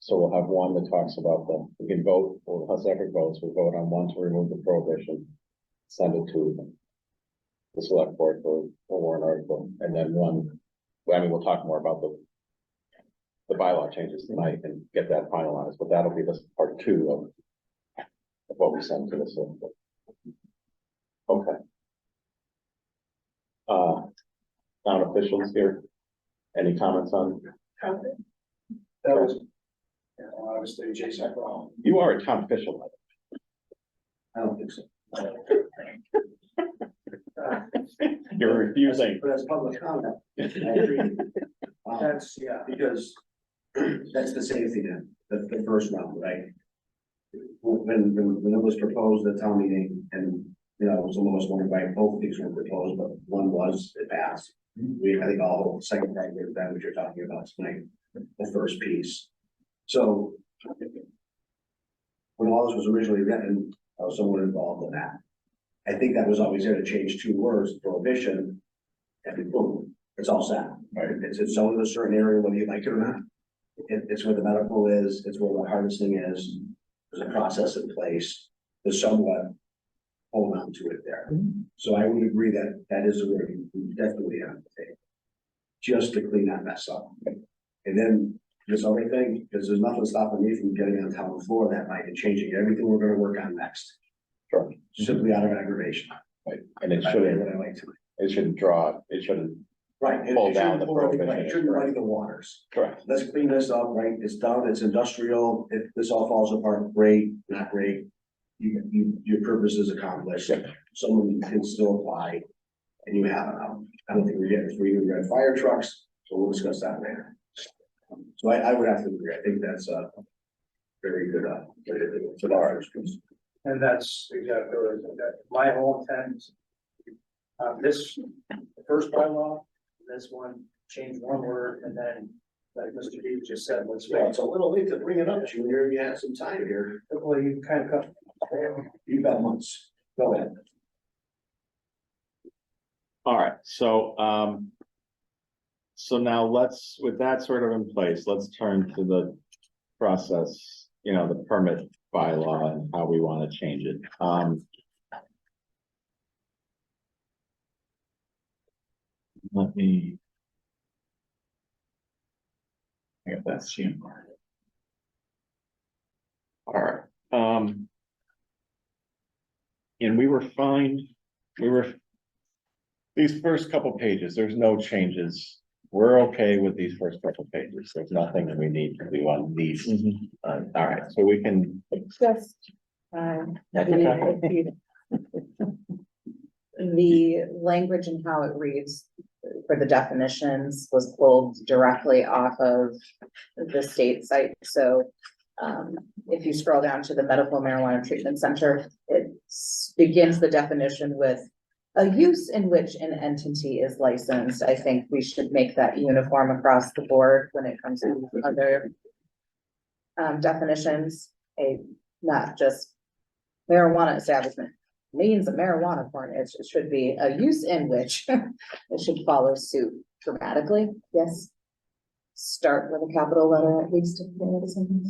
So we'll have one that talks about we can vote, we'll have separate votes, we'll vote on one to remove the prohibition. Send it to the select board for warrant article, and then one, we'll talk more about the bylaw changes tonight and get that finalized, but that'll be the part 2 of what we send to the select board. Okay. Town officials here, any comments on? That was, obviously, Jason Brown. You are a town official. I don't think so. You're refusing. But as public comment, I agree. That's, yeah, because that's the safety net, the first round, right? When it was proposed at town meeting and, it was the lowest one, right, both of these were proposed, but one was, it passed. I think all the second part of that, what you're talking about tonight, the first piece. So when all this was originally written, I was somewhat involved in that. I think that was always there to change 2 words, prohibition, and boom, it's all set. Right? It's zoned in a certain area, whether you like it or not. It's where the medical is, it's where the harvesting is, there's a process in place, there's somewhat hold on to it there. So I would agree that that is a word we definitely have to take. Just to clean that mess up. And then this other thing, because there's nothing stopping me from getting on town floor that night and changing everything we're gonna work on next. Sure. Simply out of aggravation. Right, and it That's shouldn't, what I like to. it shouldn't, Right. Pull down the prohibition. prohibition. It shouldn't muddy the waters. correct, Let's clean this up, right? It's done, it's industrial. If this all falls apart, great, not great. Your purpose is accomplished. Yeah. Someone can still apply and you have it out. I don't think we're getting 3 new red fire trucks, so we'll discuss that later. So I would have to agree. I think that's a very good, for the artist. And that's exactly what it is. My whole intent. This, the first bylaw, this one, change one word, and then, like Mr. Deeb just said, let's Yeah, wait. it's a little late to bring it up, Junior. You had some time here. Well, you kind of cut. You got months. Go ahead. all right, so, so now with that sort of in place, let's turn to the process, the permit bylaw and how we want to change it. Let me. I got that CMR. All right, and we were fine, these first couple pages, there's no changes. We're okay with these first couple pages, there's nothing that we need to do on these. All right, so we can, Just, the language and how it reads for the definitions was pulled directly off of the state site, so. If you scroll down to the medical marijuana treatment center, it begins the definition with a use in which an entity is licensed. I think we should make that uniform across the board when it comes to other definitions, not just marijuana establishment means a marijuana farm. It should be a use in which it should follow suit dramatically. Yes. Start with a capital letter at least. If you know the sentence.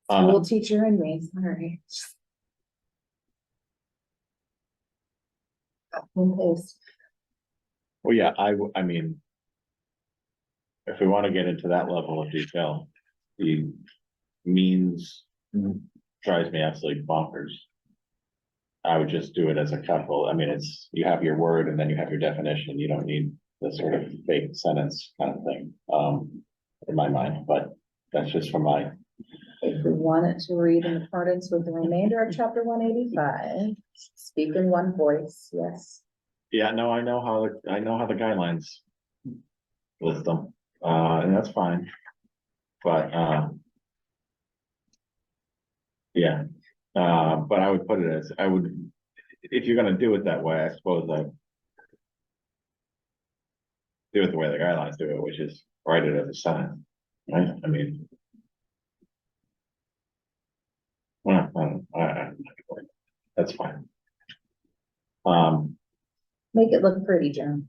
School teacher and me, sorry. Copy and paste. well, yeah, I mean. If we want to get into that level of detail, the means drives me absolutely bonkers. I would just do it as a couple. I mean, it's, you have your word and then you have your definition. You don't need the sort of fake sentence kind of thing, in my mind, but that's just from my, If we want it to read in accordance with the remainder of chapter 185, speak in one voice, yes. yeah, no, I know how the guidelines list them, and that's fine. But, yeah, but I would put it as, if you're gonna do it that way, I suppose I do it the way the guidelines do it, which is write it as a sentence, right? I mean. Well, that's fine. Make it look pretty, Jim.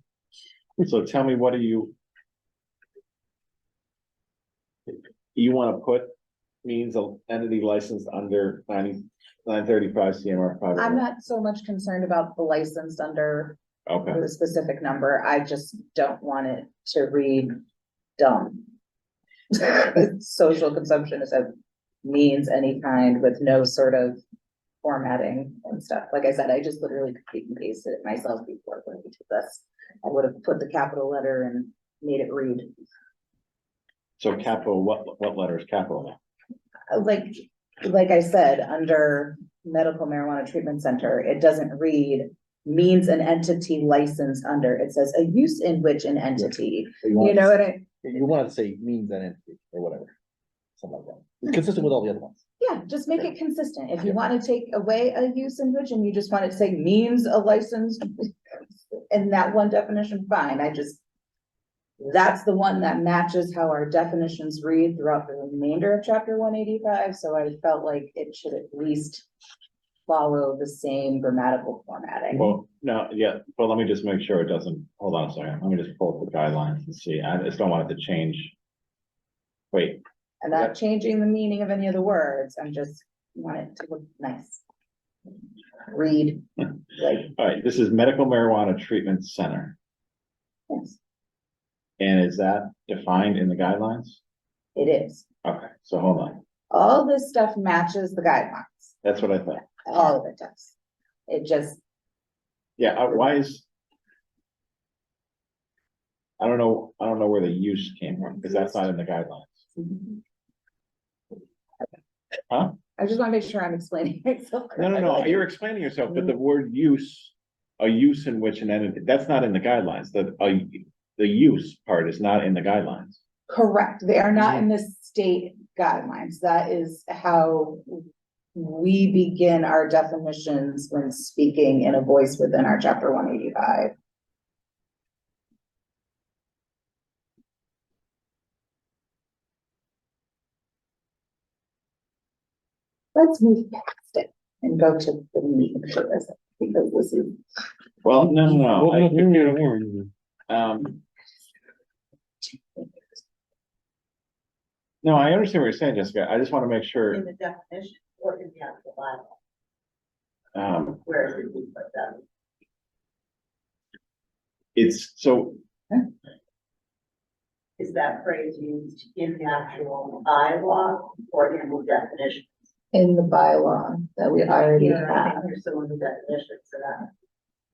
So tell me, what do you want to put means of entity licensed under 935 CMR 5? I'm not so much concerned about the licensed under Okay, the specific number. I just don't want it to read dumb. Social consumption is a means any kind with no sort of formatting and stuff. Like I said, I just literally copied and pasted it myself before when we did this. I would have put the capital letter and made it read. so capital, what letter is capital? Like I said, under medical marijuana treatment center, it doesn't read means an entity licensed under, it says a use in which an entity, you know what I? You want to say means an entity or whatever, something like that. It's consistent with all the other ones. Yeah, just make it consistent. If you want to take away a use in which and you just want it to say means a licensed in that one definition, fine. That's the one that matches how our definitions read throughout the remainder of chapter 185. So I felt like it should at least follow the same grammatical formatting. Well, no, yeah, but let me just make sure it doesn't, hold on a second, let me just pull up the guidelines and see, I just don't want it to change. Wait, I'm not changing the meaning of any of the words. I'm just want it to look nice. Read like, all right, this is medical marijuana treatment center, yes, and is that defined in the guidelines? it is. Okay, so hold on, All this stuff matches the guidelines. that's what I thought. All of it does. It just, Yeah, why is? I don't know where the use came from, because that's not in the guidelines. Huh? I just want to make sure I'm explaining myself. No, correctly. you're explaining yourself, but the word use, a use in which an entity, that's not in the guidelines, the use part is not in the guidelines. Correct. They are not in the state guidelines. That is how we begin our definitions when speaking in a voice within our chapter 185. Let's move past it and go to the meat of this, because this is, Well, no, no, I understand what you're saying, Jessica, I just want to make sure, In the definition or in the actual bylaw, where did we put that? it's, so, Is that phrase used in the actual bylaw or in the definition? in the bylaw that we already Here, I have. think there's some of the definitions so that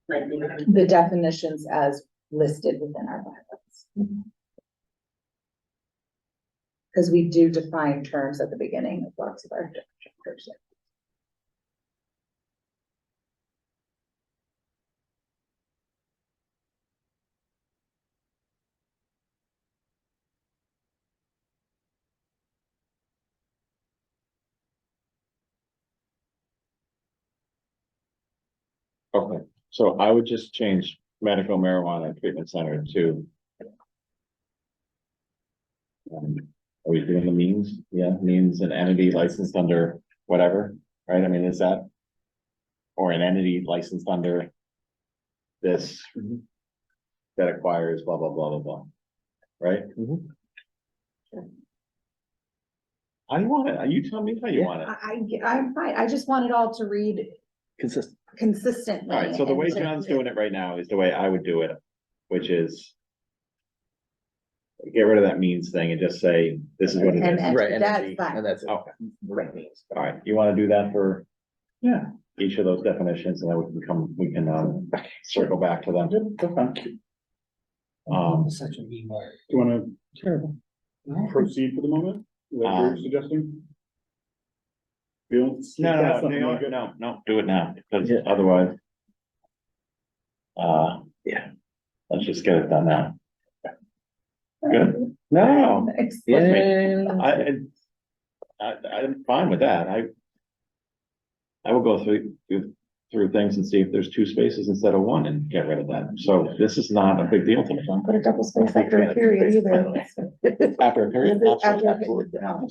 might be. The definitions as listed within our bylaws. Because we do define terms at the beginning of lots of our chapters. okay, so I would just change medical marijuana treatment center to. Are we doing the means? Yeah, means an entity licensed under whatever, right? I mean, is that? Or an entity licensed under this. That acquires blah, blah, blah, blah, blah, right? How do you want it? You tell me how you want it. I'm fine. I just want it all to read Consistent. consistently. All right, so the way and to- John's doing it right now is the way I would do it, which is. Get rid of that means thing and just say, this is what it And- is. and- Right, that's entity, fine. and that's it. Okay, Right means. all right, you wanna do that for? Yeah. each of those definitions, and then we can circle back to them. That's fine. Such an email. Do you wanna proceed for the moment? Is that what you're suggesting? Bill? No, do it now, because otherwise. Yeah, let's just get it done now. Good, no, I'm fine with that, I will go through things and see if there's two spaces instead of one and get rid of that, so this is not a big deal to me. Don't put a double space after a period either. After a period. After a period, no.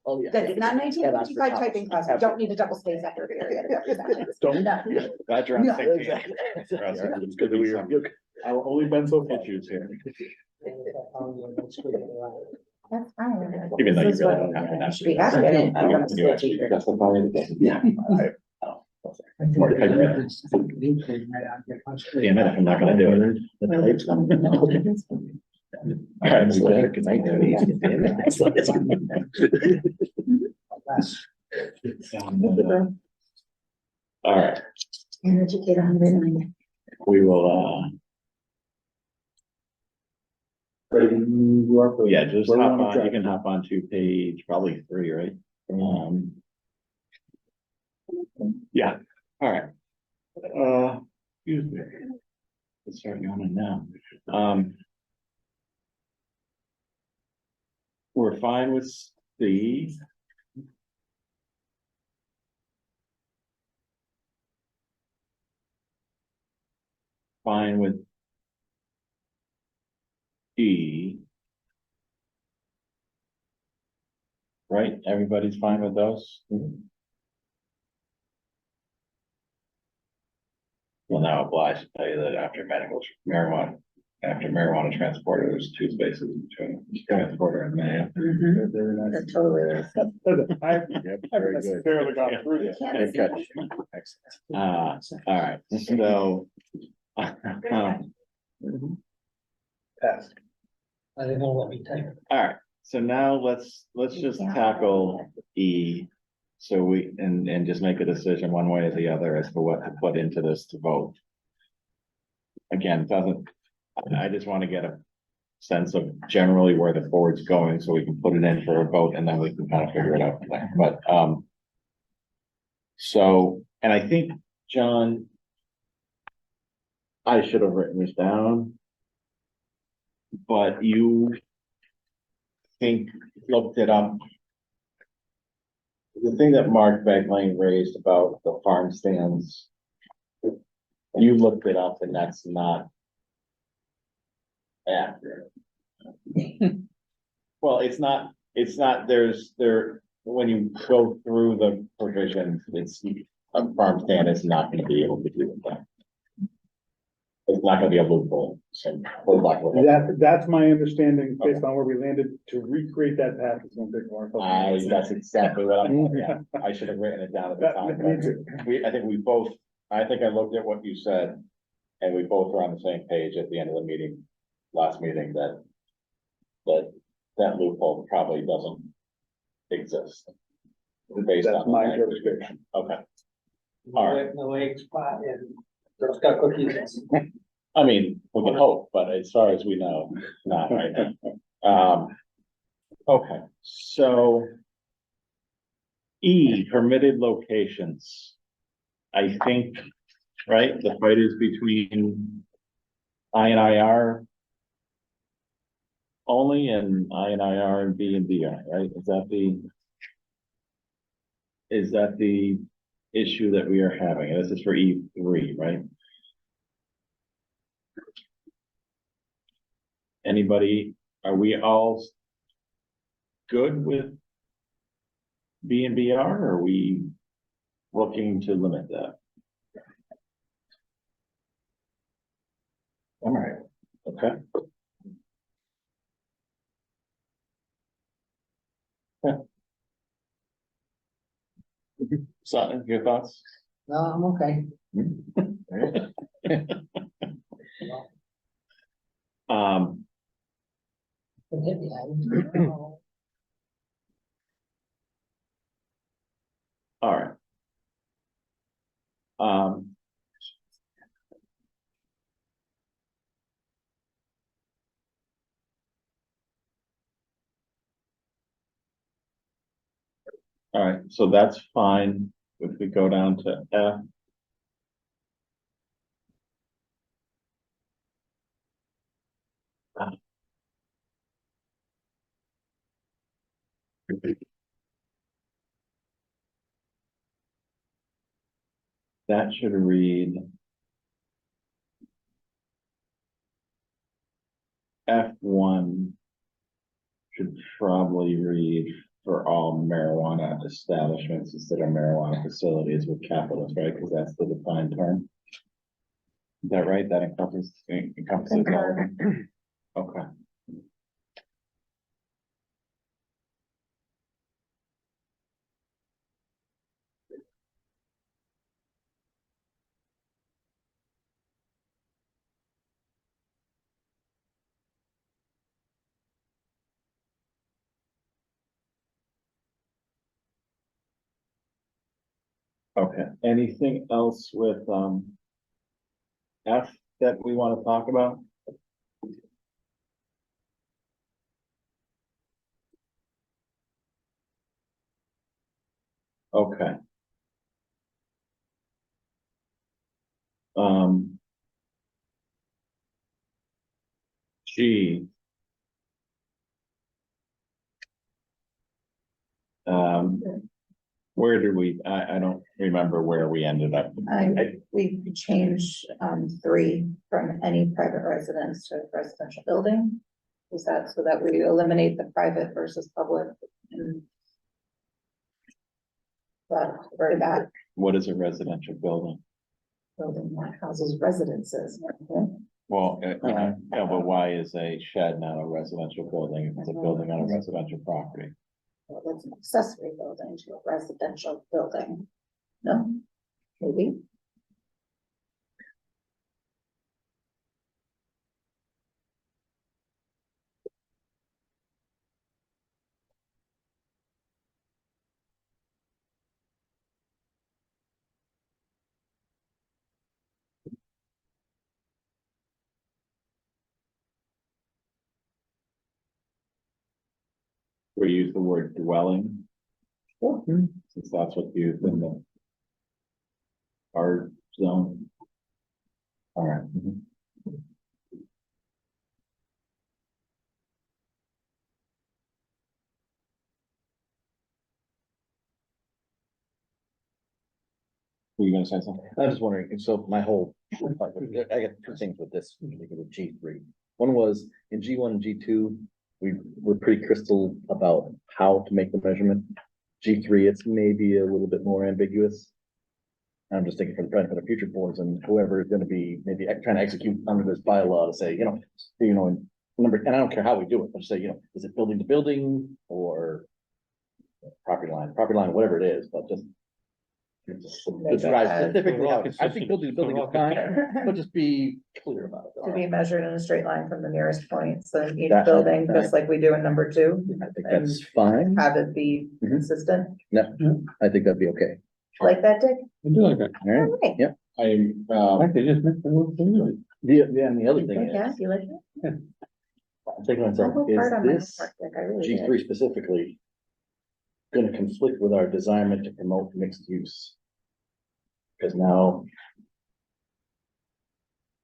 Oh, yeah. That's not 1955 typing class, we don't need a double space after a period. Don't. Glad you're on the No, same page. exactly. It's good that we are. I've only been so far. Issues here, That's fine. even though you This is really what- don't have to. You should be happy, I don't want to You be a actually teacher. justify it. Yeah. Damn it, if I'm not gonna do it. All right, so good night, all right, You're educated on it. we will, yeah, just Where we hop wanna on, you track. can hop on to page probably 3, right? Yeah, all right. Excuse me. Let's start going now. We're fine with C. Fine with E. Right, everybody's fine with those? Well, now obliged to tell you that after after marijuana transporter, there's 2 spaces between transporter and man. Mhm. Very nice. That totally is. I haven't Very good. necessarily gone through this. Can't Good see. catch. Excellent. All right, so. Pass. I didn't know what we type. All right, so now let's just tackle E. So and just make a decision one way or the other as to what to put into this to vote. Again, I just want to get a sense of generally where the board's going, so we can put it in for a vote and then we can kind of figure it out from there, but, so, and I think, John, I should have written this down. But you looked it up. The thing that Mark Beglane raised about the farm stands. You looked it up and that's not accurate. Well, it's not, when you go through the provisions, a farm stand is not gonna be able to do that. It's not gonna be a loophole, so, for lack of a- That's my understanding based on where we landed. To recreate that path is gonna take more. that's exactly what I'm, yeah, I should have written it down at the time. Me too. I think I looked at what you said, and we both were on the same page at the end of the meeting, last meeting, that loophole probably doesn't exist. Based That's on. my the language. interpretation. Okay, all right, No egg spot and Girl Scout cookies. I mean, we can hope, but as far as we know, not right now. Okay, so. E, permitted locations. I think, right, the fight is between INIR only and INIR and BI, right? Is that the issue that we are having? This is for E3, right? Anybody, are we all good with B and BR, or are we looking to limit that? All right, okay. Yeah. Sutton, your thoughts? No, I'm okay. Um, all right, All right, so that's fine. If we go down to F. That should read. F1 should probably read for all marijuana establishments instead of marijuana facilities with capitals, right? Because that's the defined term. Is that right? That encompasses all of them? Okay. Okay, anything else with, F that we want to talk about? Okay. Um. G. Where did we, I don't remember where we ended up. We could change, 3 from any private residence to residential building. Is that so that we eliminate the private versus public? And that, very bad What is a residential building? building that houses residences. Well, yeah, but why is a shed not a residential building if it's a building on a residential property? Well, that's an accessory building to a residential building. No, maybe. We use the word dwelling. Since that's what's used in the R zone. All right. Were you gonna say something? I'm just wondering, and so my whole, I got 2 things with this, with G3. One was in G1 and G2, we were pretty crystal about how to make the measurement. G3, it's maybe a little bit more ambiguous. I'm just thinking for the future boards and whoever is gonna be maybe trying to execute under this bylaw to say, and number, and I don't care how we do it, but just say, is it building to building or property line, whatever it is, but just describe specifically how, I think building to building is fine, but just be clear about it. To be measured in a straight line from the nearest point, so each That- building, just like we do in number 2, I think that's fine. have it be Mhm. consistent. I think that'd be okay. Like that, Dick? I do like that. All right. All right. Yep. I'm, And the other thing Yeah, is, you like it? I'm thinking to I myself, work is hard on my this homework, Dick, I really did. G3 specifically gonna conflict with our desire to promote mixed use? Because now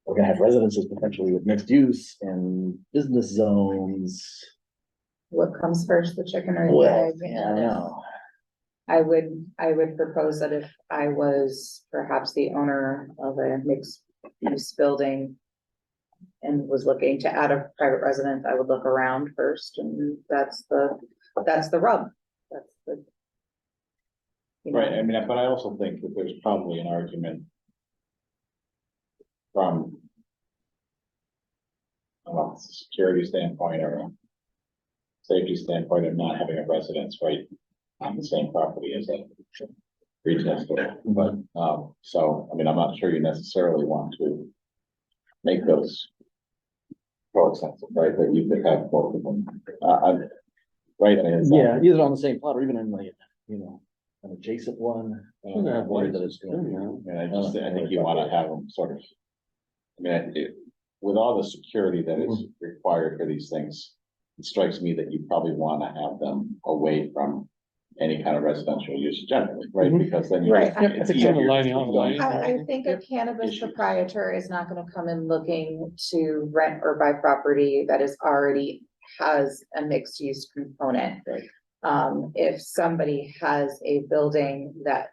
we're gonna have residences potentially with mixed use and business zones. What comes first, the chicken or the Well, egg? I don't know. I would propose that if I was perhaps the owner of a mixed use building and was looking to add a private residence, I would look around first, and that's the rub. That's the. you know, right, I mean, but I also think that there's probably an argument from I don't know, a security standpoint or a safety standpoint of not having a residence right on the same property as a retail store. But, so, I mean, I'm not sure you necessarily want to make those co-extensive, right? That you could have both of them. Right, I mean, it's not- Yeah, either on the same plot or even in like, an adjacent one. I'm worried that it's going I mean, I think you wanna have them sort of. I mean, with all the security that is required for these things, it strikes me that you probably wanna have them away from any kind of residential use generally, right? Mhm. Because then you Right. just. it's easier to- I think a cannabis Issues. proprietor is not gonna come in looking to rent or buy property that is already has a mixed use component. If somebody has a building that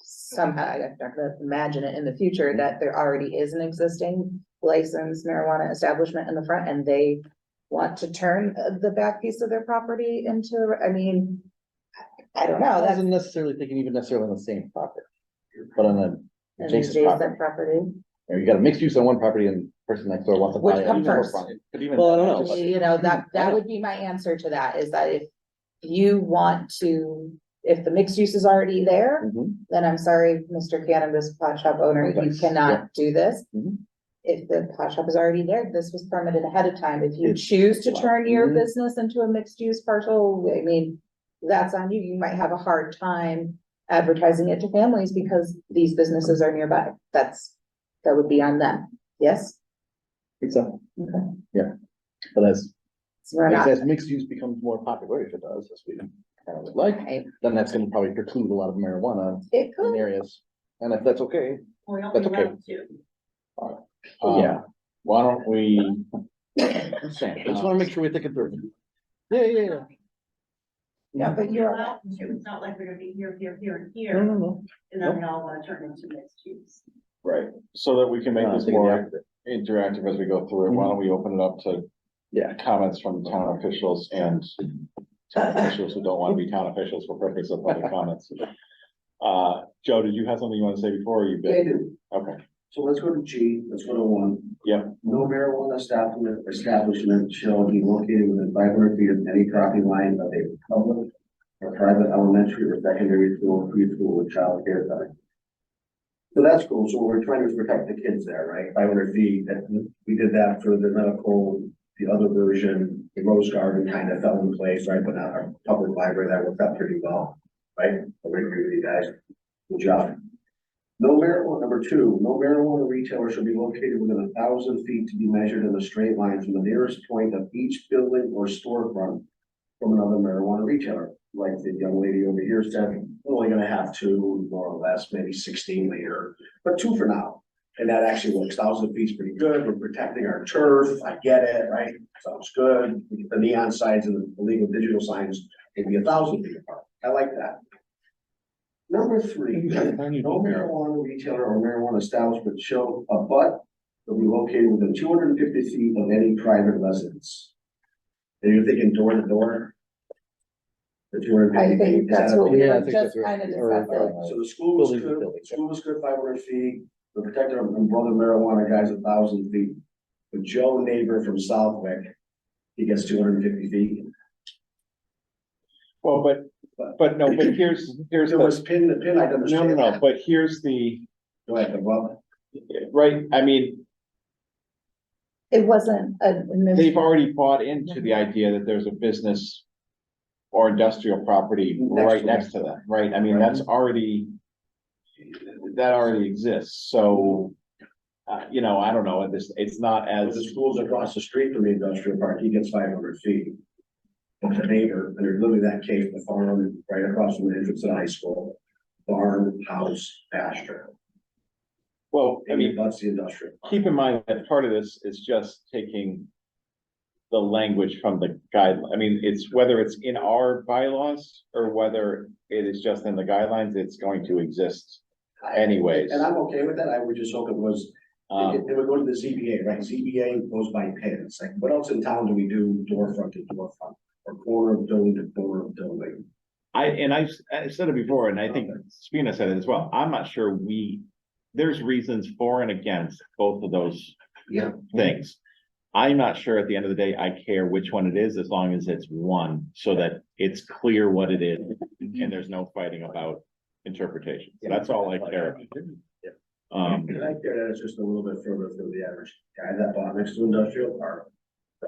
somehow, I'm not gonna imagine it in the future, that there already is an existing licensed marijuana establishment in the front and they want to turn the back piece of their property into, I mean, I don't know, I that's wasn't necessarily thinking even necessarily on the same property, but on an an adjacent property. adjacent property. Or you got a mixed use on one property and person next door wants to Would buy it. come first. But even. Well, I don't know, just- You know, that I know. would be my answer to that, is that if you want to, if the mixed use is already there, Mhm. then I'm sorry, Mr. Cannabis pot shop owner, you Right. cannot do this. Mhm. If the pot shop is already there, this was permitted ahead of time. If you It's- choose to turn your Mhm. business into a mixed use parcel, I mean, that's on you. You might have a hard time advertising it to families because these businesses are nearby. That would be on them. Yes? Exactly. Okay. Yeah. But as, So we're not, as mixed use becomes more popular, if it does, as we kind of would like, then that's gonna probably preclude a lot of marijuana it in could, areas. And if that's okay, We That's only okay. allowed two. Yeah, why don't we, I'm saying, I just wanna make sure we think it through. Yeah. yeah, but We you're, allowed two. It's not like we're gonna be here, here, here, and No, here, no. and then we all wanna turn into mixed use. right, so that we can make No, this I'm thinking the more opposite. interactive as we go through it, why don't we open it up to Yeah. comments from town officials and town officials who don't want to be town officials for purpose of public comments. Joe, did you have something you want to say before or you Yeah, I did? do. Okay, So let's go to G, let's go to 1. Yep. No marijuana establishment shall be located within 500 feet of any property line of a public or private elementary or secondary school, preschool, or child care center. So that's cool. So what we're trying to do is protect the kids there, right? 500 feet. And we did that for the medical, the other version, the Rose Garden kind of fell in place, right? But not our public library, that worked out pretty well, right? I agree with you guys. Good job. No marijuana, number 2, no marijuana retailer shall be located within 1,000 feet to be measured in a straight line from the nearest point of each building or storefront from another marijuana retailer. Like the young lady over here said, we're only gonna have 2, more or less, maybe 16 later, but 2 for now. And that actually works. 1,000 feet's pretty good. We're protecting our turf. I get it, right? Sounds good. The neon signs and the legal digital signs can be 1,000 feet apart. I like that. Number 3, no marijuana retailer or marijuana establishment shall abut will be located within 250 feet of any private residence. And you're thinking door to door? The 250 I feet. think is that's that what we Yeah, I were think just that's right. kind of Or- discussing. So the school was Building to good, building, yeah. school was good 500 feet, the protector and brother marijuana guy's 1,000 feet. But Joe neighbor from Southwick, he gets 250 feet. well, but no, but here's There the, was pin, I'd no, understand. no, but here's the, Go ahead, Bob. right, I mean, It wasn't a. they've already bought into the idea that there's a business or industrial property right next to them, right? I mean, that's already, that already exists, so, you know, I don't know, it's not As as, the school's across the street from the industrial park, he gets 500 feet. It's a neighbor, and there's literally that case, the farm right across from the entrance to the high school. Barn, house, pasture. well, I mean, That's the industrial. park. keep in mind that part of this is just taking the language from the guideline. I mean, it's whether it's in our bylaws or whether it is just in the guidelines, it's going to exist anyways. And I'm okay with that, I would just hope it was, it would go to the ZBA, right? ZBA goes by pins, like, what else in town do we do storefront to storefront? Or corner of building to corner of building? I've said it before, and I think Spina said it as well. I'm not sure there's reasons for and against both of those Yeah. things. I'm not sure at the end of the day, I care which one it is, as long as it's one, so that it's clear what it is, and there's no fighting about interpretation. That's all I care about. And I care that it's just a little bit further for the average guy that bought next to industrial park.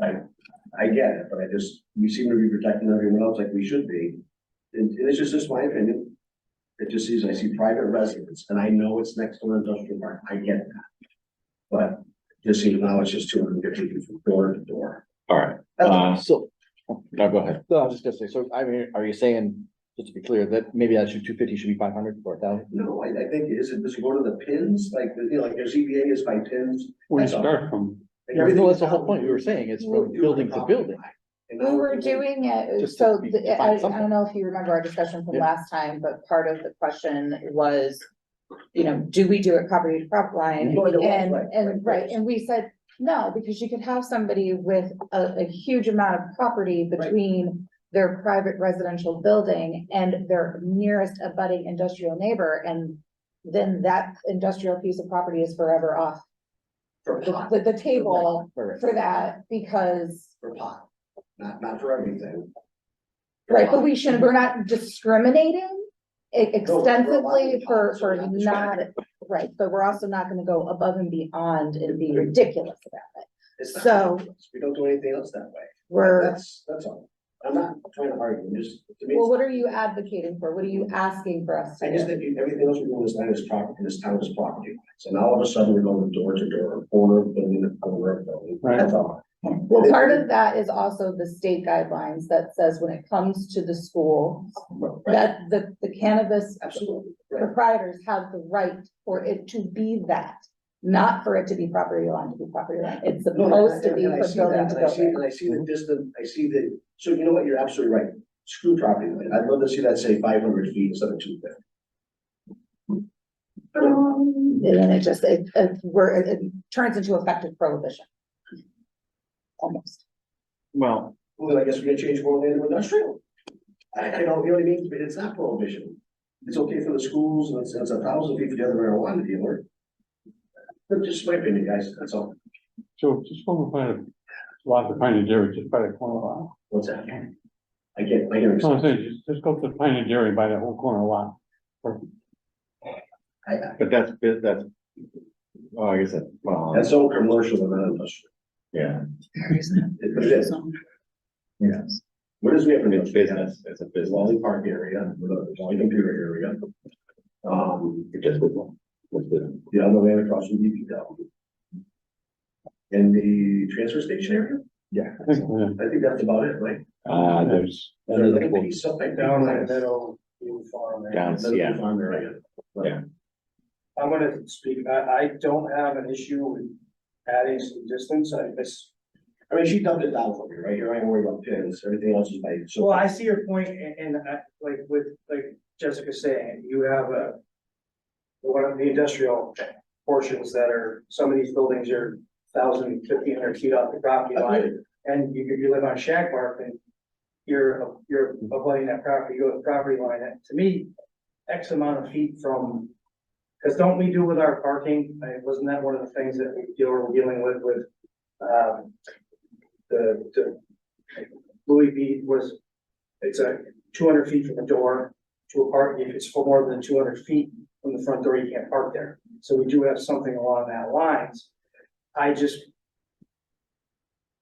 I get it, but we seem to be protecting everyone else like we should be. And it's just my opinion. It just seems, I see private residence, and I know it's next to an industrial park, I get that. But just seems now it's just 250 feet from door to door. All right, So, no, go ahead. no, I was just gonna say, so I mean, are you saying just to be clear, that maybe that should 250 should be 500 or 1,000. No, I think, does it go to the pins, like, you know, like their ZBA is by pins? Where you That's all. start from. And No, everything that's the whole down point. We were to- saying it's we're from doing building the to property building. line. And now We were we're doing it, Just to so be- the- define I something. don't know if you remember our discussion from Yeah. last time, but part of the question was, you know, do we do it property to property line? No, it was, And, right, and, right. right, and we said, no, because you could have somebody with a huge amount of property between their private residential building and their nearest abutting industrial neighbor, and then that industrial piece of property is forever off For pot, the table Right. for that, because, for pot, not for everything. right, but we're not discriminating extensively allowing for, pot, so we're not not, discriminating. right, but we're also not gonna go above and beyond and be ridiculous about it. It's not So- ridiculous. We don't do anything else that way. We're, That's all. I'm not trying to argue, just, to me, well, what are you advocating for? What are you asking for us I to just do? think everything else we do in this land is property, in this town is property. So now all of a sudden we're going door to door, corner of building to corner of building. Right. That's all. Well, part of that is also the state guidelines that says when it comes to the school, Right. that the cannabis Absolutely, right. proprietors have the right for it to be that, not for it to be property line to be property line. It's No, supposed to be and I for see building that, to and I see, building. and I see the distance, I see the, so you know what, you're absolutely right. Screw property line. I'd love to see that say 500 feet instead of 250. And then it just, it turns into effective prohibition. Almost. Well, Well, then I guess we can change more land to industrial. I don't, you know what I mean? But it's not prohibition. It's okay for the schools and it's 1,000 feet for the other marijuana dealer. But just my opinion, guys, that's all. So just go and find a lot of Pioneer Dairy, just by the corner lot. What's that? I hear So I'm you. saying, just go to the Pioneer Dairy and buy that whole corner lot. but that's, oh, I guess that, That's all commercial and not industrial. yeah, But it is. yes, What is we have in it's business, it's a business. Wally Park area, Wally computer area. It just was the, The other land across from DPW. In the transfer station area, Yeah. I think, I think that's about it, right? there's, There's a piece up like down that middle. Down, yeah. Farm area. Yeah. I'm gonna speak, I don't have an issue with adding some distance, I mean, she dumped it down for me, right? Here I ain't worried about pins, everything else is by. so- well, I see your point, and like with, like Jessica saying, you have one of the industrial portions that are, some of these buildings are 1,000, 1,500 feet off the property line, and you live on Shagbark, and you're avoiding that property, you go to the property line, and to me, X amount of feet from, because don't we do with our parking, wasn't that one of the things that we're dealing with, the Louis B was, it's a 200 feet from the door to a park, if it's for more than 200 feet from the front door, you can't park there. So we do have something along that lines.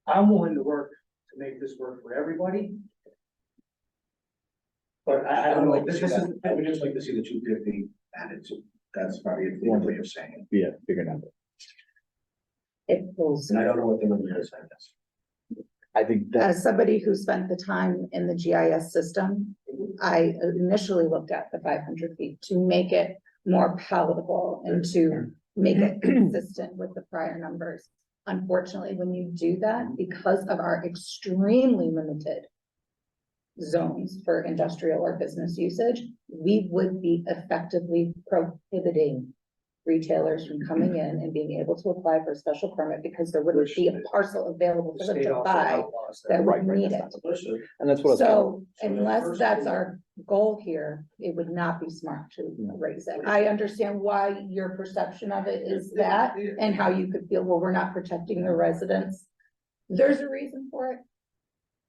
I'm willing to work to make this work for everybody. But I don't know, this is, I would just like to see the 250 added to, that's probably one way of saying it. Yeah, bigger number. It pulls. And I don't know what the number is, I guess. I think that, As somebody who spent the time in the GIS system, I initially looked at the 500 feet to make it more palatable and to make it consistent with the prior numbers. Unfortunately, when you do that, because of our extremely limited zones for industrial or business usage, we would be effectively prohibiting retailers from coming in and being able to apply for a special permit because there wouldn't be a parcel available for them state to also buy outlaws that Right, would right, need that's it. Listen, and that's what. So So the unless first that's thing- our goal here, it would not be smart to raise it. I understand why your perception of it is that and how you could feel, well, we're not protecting the residents. There's a reason for it.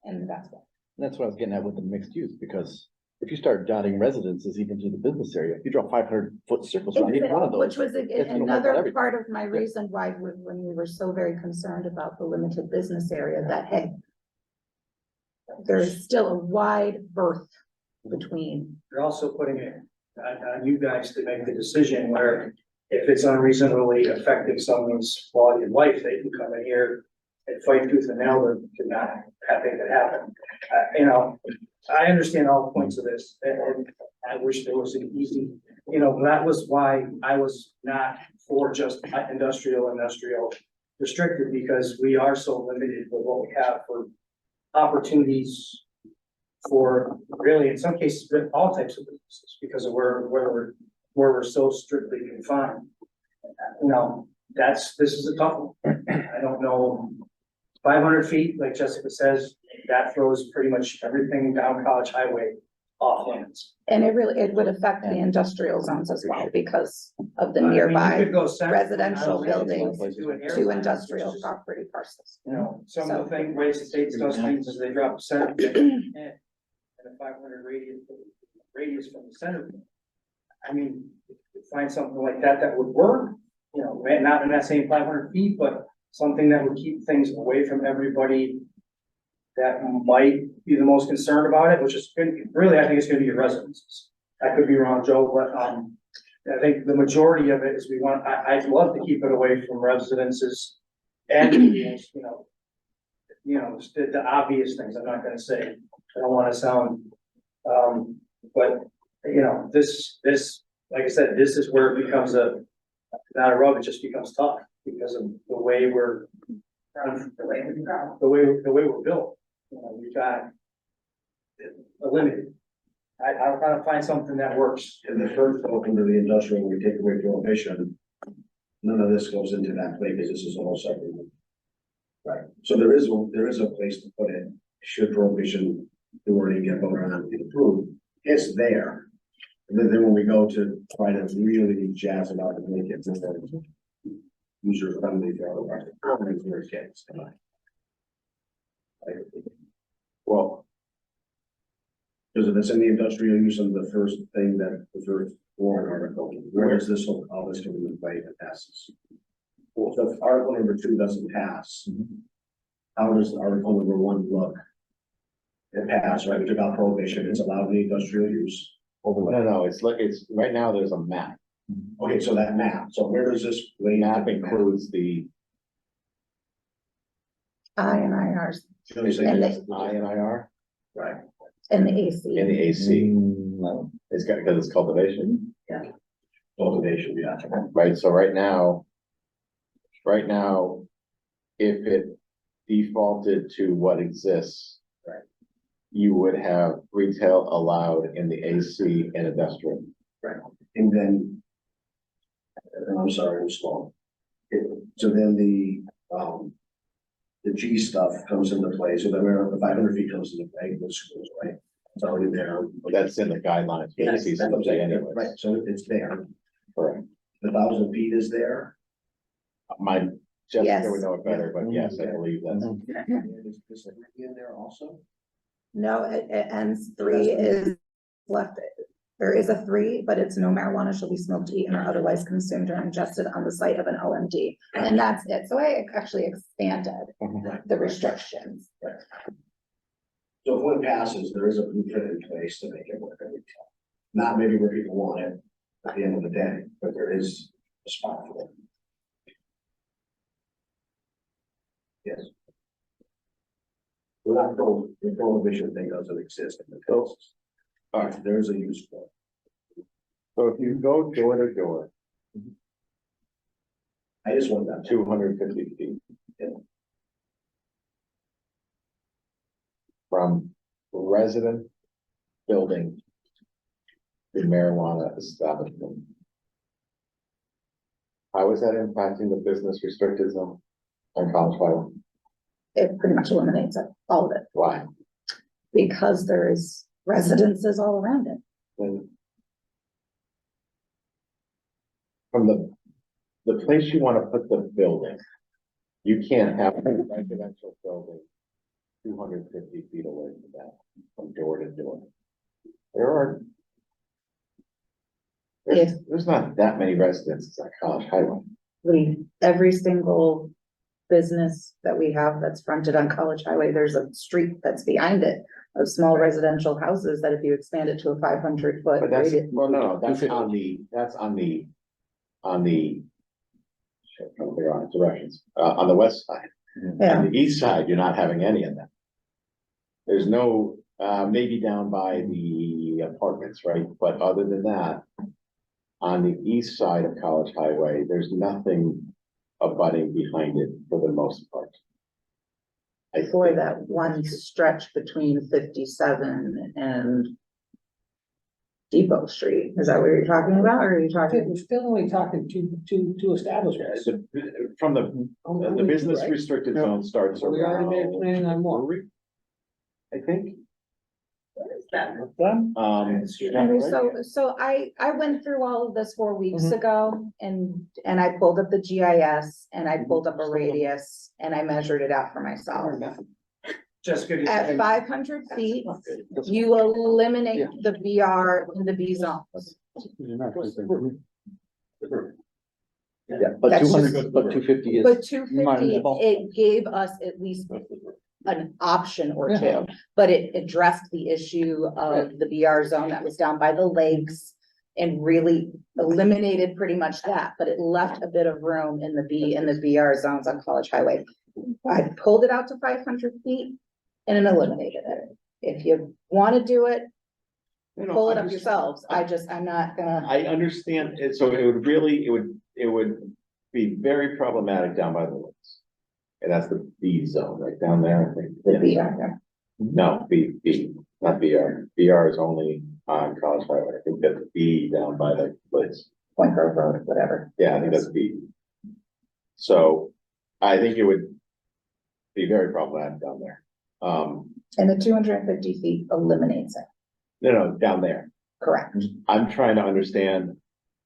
And that's why. That's what I was getting at with the mixed use, because if you start dotting residences even to the business area, if you draw 500-foot circles around each one of those. Which was it's gonna work out another everything. part of my reason why, when we were so very concerned about the limited business area, that, hey, there's still a wide berth between. You're also putting it on you guys to make the decision where if it's unreasonably affecting someone's quality of life, they can come in here and fight tooth and nail to not have it happen. You know, I understand all points of this, and I wish there was an easy, you know, that was why I was not for just industrial restricted, because we are so limited with what we have for opportunities for really, in some cases, all types of businesses, because of where we're so strictly confined. You know, this is a tough one. I don't know, 500 feet, like Jessica says, that throws pretty much everything down College Highway off limits. And it would affect the industrial zones as well because of the I mean, you nearby could go center- residential I don't know, buildings to an to airline, industrial which is, property parcels. You know, some of the things, ways the state does things is they drop a center and a 500 radius from the center. I mean, find something like that would work, you know, not in that same 500 feet, but something that would keep things away from everybody that might be the most concerned about it, which is really, I think it's gonna be your residences. I could be wrong, Joe, but, I think the majority of it is I'd love to keep it away from residences and, you know, the obvious things, I'm not gonna say, I don't wanna sound, but, you know, this, like I said, this is where it becomes not a rub, it just becomes tough because of the way we're built. You know, we've got a limited. I'll try to find something that works. In the first open to the industrial, we take away prohibition. None of this goes into that play because this is all separate. Right, so there is a place to put it, should prohibition already get voted on and approved, it's there. And then when we go to try to really jazz it up and make it user friendly for all of our comments, where it gets. Well, Because if it's in the industrial use of the first thing that the first warrant article, where does this whole, all this come into play if it passes? Well, if article number 2 doesn't pass, how does article number 1 look? It passed, right? We took out prohibition, it's allowed in the industrial use. no, it's right now there's a map. Okay, so that map, so where does this? The map includes the INIRs Should we say And this? INIR Right, and the AC. and the AC. No. It's got, because it's cultivation, cultivation, yeah. right? So right now, if it defaulted to what exists, Right. you would have retail allowed in the AC and industrial. And then, and I'm sorry, I'm slow. So then the G stuff comes into play, so then where the 500 feet comes into play, the schools, right? It's already there. That's in the guidelines. for the Yes, that's what I'm CCJ saying. anyways. Right, so it's there. Correct. The 1,000 feet is there. My, Jessica Yes. would know it better, but yes, I believe that's. And is this in there also? No, it ends 3 is left. There is a 3, but it's no marijuana shall be smoked, eaten, or otherwise consumed or ingested on the site of an OMD. And that's it. So I actually expanded the restrictions. So if one passes, there is a blueprint in place to make it work every time. Not maybe where people want it at the end of the day, but there is a spot for it. Yes. We're not going, the prohibition thing doesn't exist in the codes. All right, there is a use for it. So if you go door to door, I just want that. 250 feet. From resident building to marijuana establishment. How is that impacting the business restricted zone on College Highway? It pretty much eliminates it, all of it, Why? because there's residences all around it. Then from the place you want to put the building, you can't have a residential building 250 feet away from that, from door to door. There's not that many residences on College Highway. Every single business that we have that's fronted on College Highway, there's a street that's behind it of small residential houses that if you expand it to a 500-foot But that's, radius. well, no, that's on the, shit, trying to figure out directions, on the west side. Yeah, On the east side, you're not having any of that. There's no Maybe down by the apartments, right? But other than that, on the east side of College Highway, there's nothing abutting behind it for the most part. I For think- that one stretch between 57 and Depot Street, is that what you're talking about, or are you talking? We're still only talking two establishments. From the business restricted zone starts So we already made a around, plan on more. I think. Done? So I went through all of this 4 weeks ago and I pulled up the GIS and I pulled up a radius and I measured it out for myself. Jessica, do you At think- 500 feet, you eliminate the BR and the B zones. Yeah, but That's 200, but 250 is. But 250, it gave us at least an option or two, but it addressed the issue of the BR zone that was down by the lakes and really eliminated pretty much that, but it left a bit of room in the B and the BR zones on College Highway. I pulled it out to 500 feet and it eliminated it. If you want to do it, pull it up yourselves. I'm not gonna. I understand, it, so it would be very problematic down by the woods. And that's the B zone right down there, I think. The BR. No, B, not BR. BR is only on College Highway. I think that's B down by the woods. Point Grove Road, whatever. Yeah, I think that's B. So I think it would be very problematic down there. And the 250 feet eliminates it, No, down there. correct? I'm trying to understand,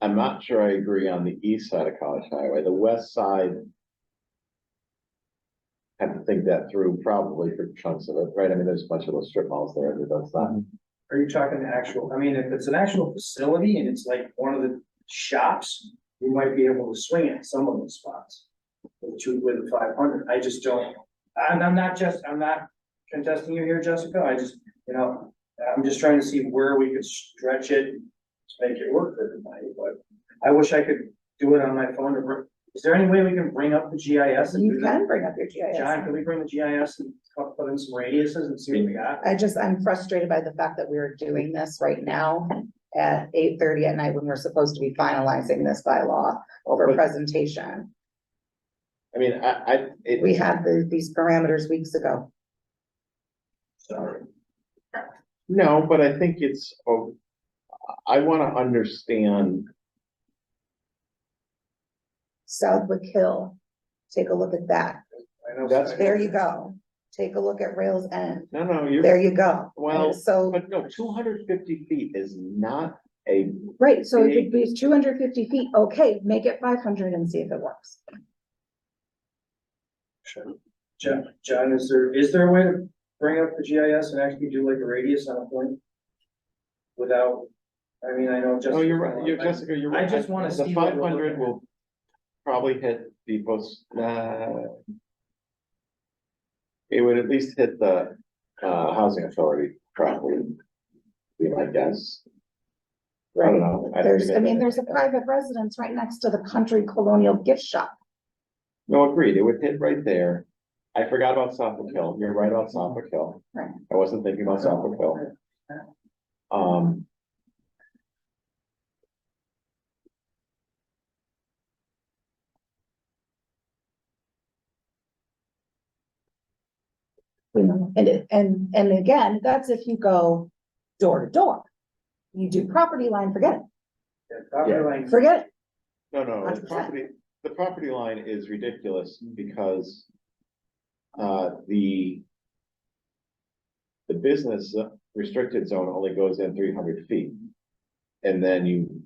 I'm not sure I agree on the east side of College Highway, the west side. Have to think that through probably for chunks of it, right? I mean, there's a bunch of those strip malls there that does that. Are you talking the actual, I mean, if it's an actual facility and it's like one of the shops, you might be able to swing it some of those spots. With the 500, I just don't, I'm not contesting you here, Jessica, I just, I'm just trying to see where we could stretch it. To make it work for everybody, but I wish I could do it on my phone. Is there any way we can bring up the GIS? and You do that? can bring up your GIS. John, can we bring the GIS and put in some radiuses and see what we got? I'm frustrated by the fact that we're doing this right now at 8:30 at night when we're supposed to be finalizing this by law over presentation. I mean, We had these parameters weeks ago. Sorry. No, but I think it's, I wanna understand, Southwick Hill, take a look at that. I know. That's- There you go. Take a look at Rails End. no, you're, There you go. well, So, but no, 250 feet is not a, right, so if it's 250 feet, okay, make it 500 and see if it works. John, is there a way to bring up the GIS and actually do like a radius on a point? Without, I mean, I know just. oh, you're right, Jessica, you're right. I just wanna The see what we're 500 looking will probably hit Depot's, it would at least hit the, housing authority probably, be my guess. I don't know. There's a private residence right next to the Country Colonial Gift Shop. No, agreed, it would hit right there. I forgot about Suffolk Hill, you're right about Suffolk Hill. Right. I wasn't thinking about Suffolk Hill. You know, and again, that's if you go door to door. You do property line, forget Property line. it, forget it. No, the 100%. property line is ridiculous because the business restricted zone only goes in 300 feet. And then you,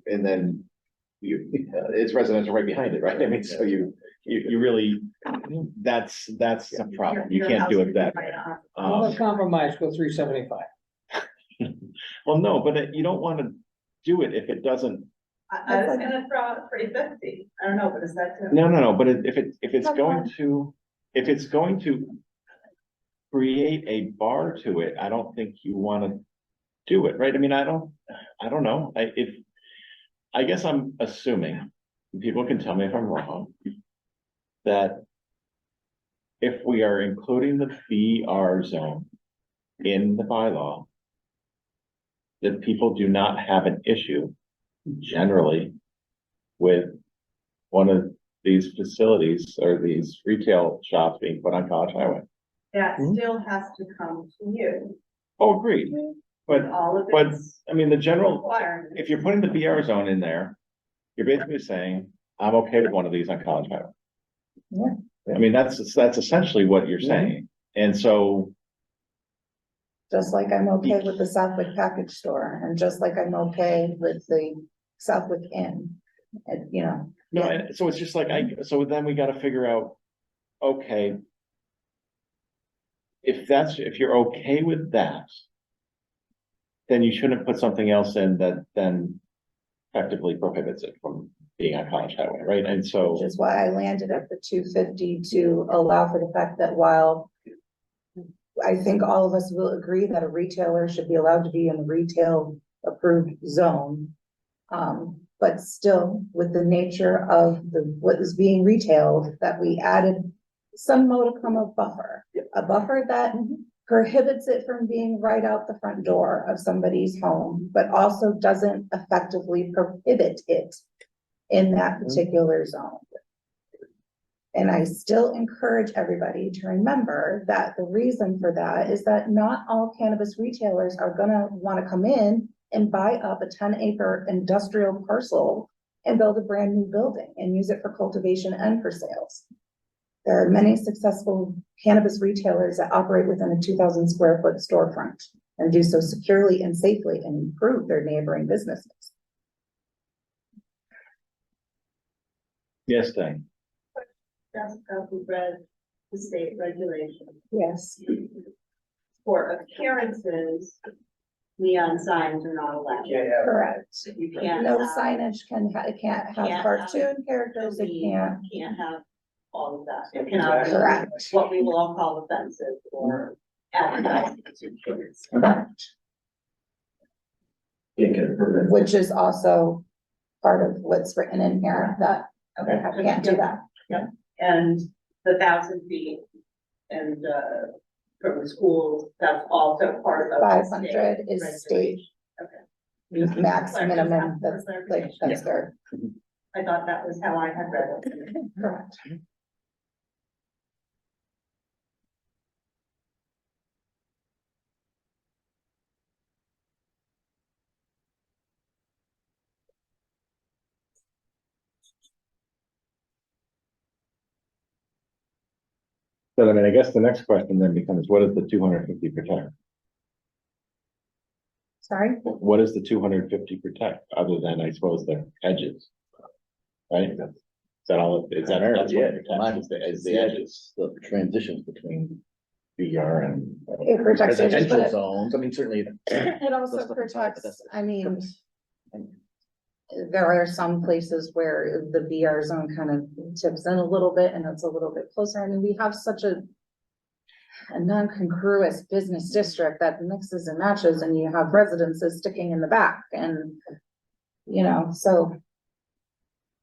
it's residential right behind it, right? I mean, so you really, that's a problem. You can't do it that way. Compromise, go 375. Well, no, but you don't want to do it if it doesn't. I was gonna throw out 350, I don't know, but is that? No, but if it's going to create a bar to it, I don't think you want to do it, right? I mean, I don't know. I guess I'm assuming, people can tell me if I'm wrong, that if we are including the BR zone in the bylaw that people do not have an issue generally with one of these facilities or these retail shops being put on College Highway. That still has to come to you, Oh, agreed, but, all of but, its I mean, the general, requirements. if you're putting the BR zone in there, you're basically saying, I'm okay with one of these on College Highway. Yeah. I mean, that's essentially what you're saying, and so, Just like I'm okay with the Southwick package store, and just like I'm okay with the Southwick Inn. And, you know, no, and so it's just like, so then we gotta figure out, okay. If you're okay with that. Then you shouldn't put something else in that then effectively prohibits it from being on College Highway, right? And so, which is why I landed at the 250 to allow for the fact that while I think all of us will agree that a retailer should be allowed to be in the retail approved zone. But still, with the nature of what is being retailed, that we added some modicum of buffer. A buffer that prohibits it from being right out the front door of somebody's home, but also doesn't effectively prohibit it in that particular zone. And I still encourage everybody to remember that the reason for that is that not all cannabis retailers are gonna wanna come in and buy up a 10-acre industrial parcel and build a brand new building and use it for cultivation and for sales. There are many successful cannabis retailers that operate within a 2,000 square foot storefront and do so securely and safely and improve their neighboring businesses. yes, Dane. Jessica, who read the state regulation. Yes. For appearances, neon signs are not allowed. Correct. You can't No have- signage can, it can't have Can't cartoon characters, it can't. Can't have all of that. It cannot be Correct. what we will all call offensive or advertising to kids. Correct. Can't get a permit. Which is also part of what's written in here, that they can't do that. And the 1,000 feet and, from the schools, that's also part of. the 500 is state regulation. Okay. max minimum, that's For like, that's their, I thought that was how I had read it. correct. But I mean, I guess the next question then becomes, what is the 250 protect? Sorry? What is the 250 protect, other than, I suppose, the edges? Right? Is that all, is that, that's what it protects, is the edges? The transitions between VR and. It protects edges, Residential but zones, I mean, certainly. it also protects, I mean, there are some places where the VR zone kind of tips in a little bit and it's a little bit closer. I mean, we have such a non-congruous business district that mixes and matches, and you have residences sticking in the back, and you know, so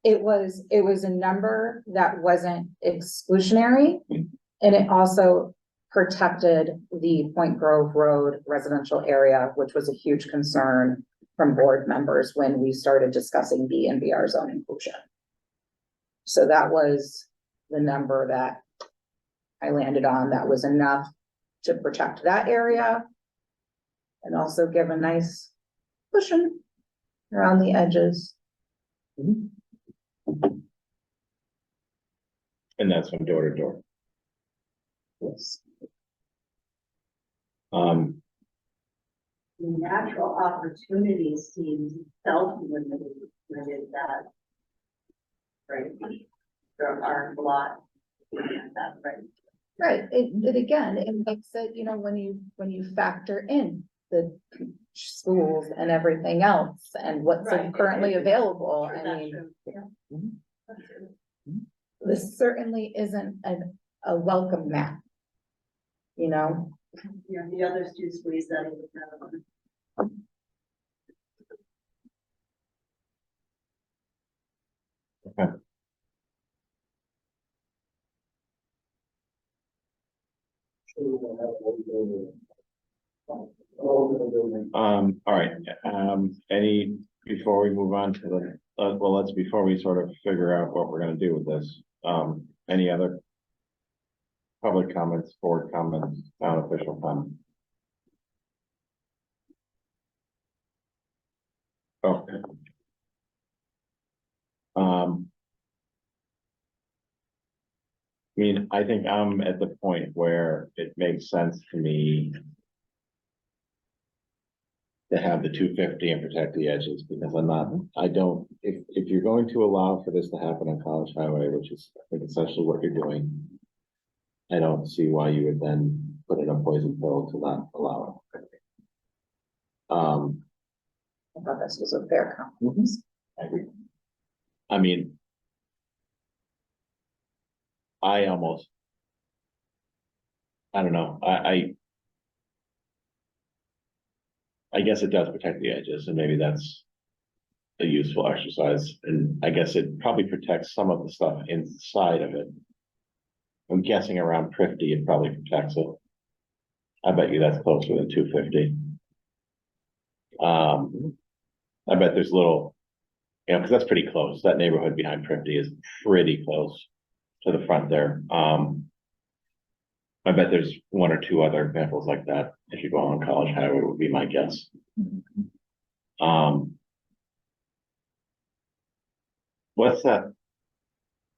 it was a number that wasn't exclusionary, and it also protected the Point Grove Road residential area, which was a huge concern from board members when we started discussing B and VR zone inclusion. So that was the number that I landed on. That was enough to protect that area and also give a nice cushion around the edges. And that's from door to door. Yes. Natural opportunities seems self-limited that. Right? There aren't a lot. That, right? Right, it again, it makes it, you know, when you factor in the schools and everything else and what's Right. currently available, Sure, I that's mean, true. Yeah. That's true. this certainly isn't a welcome mat. You know, Yeah, the others do squeeze that in. All right, before we move on to the, before we sort of figure out what we're gonna do with this, any other public comments, board comments, non-official comments? Okay. I mean, I think I'm at the point where it makes sense to me to have the 250 and protect the edges, because if you're going to allow for this to happen on College Highway, which is I think essentially what you're doing, I don't see why you would then put in a poison pill to not allow it. I thought this was a fair compromise. I agree. I mean, I don't know, I guess it does protect the edges, and maybe that's a useful exercise, and I guess it probably protects some of the stuff inside of it. I'm guessing around 50, it probably protects it. I bet you that's closer than 250. I bet there's little, because that's pretty close. That neighborhood behind 50 is pretty close to the front there. I bet there's one or two other examples like that if you go on College Highway, would be my guess. What's that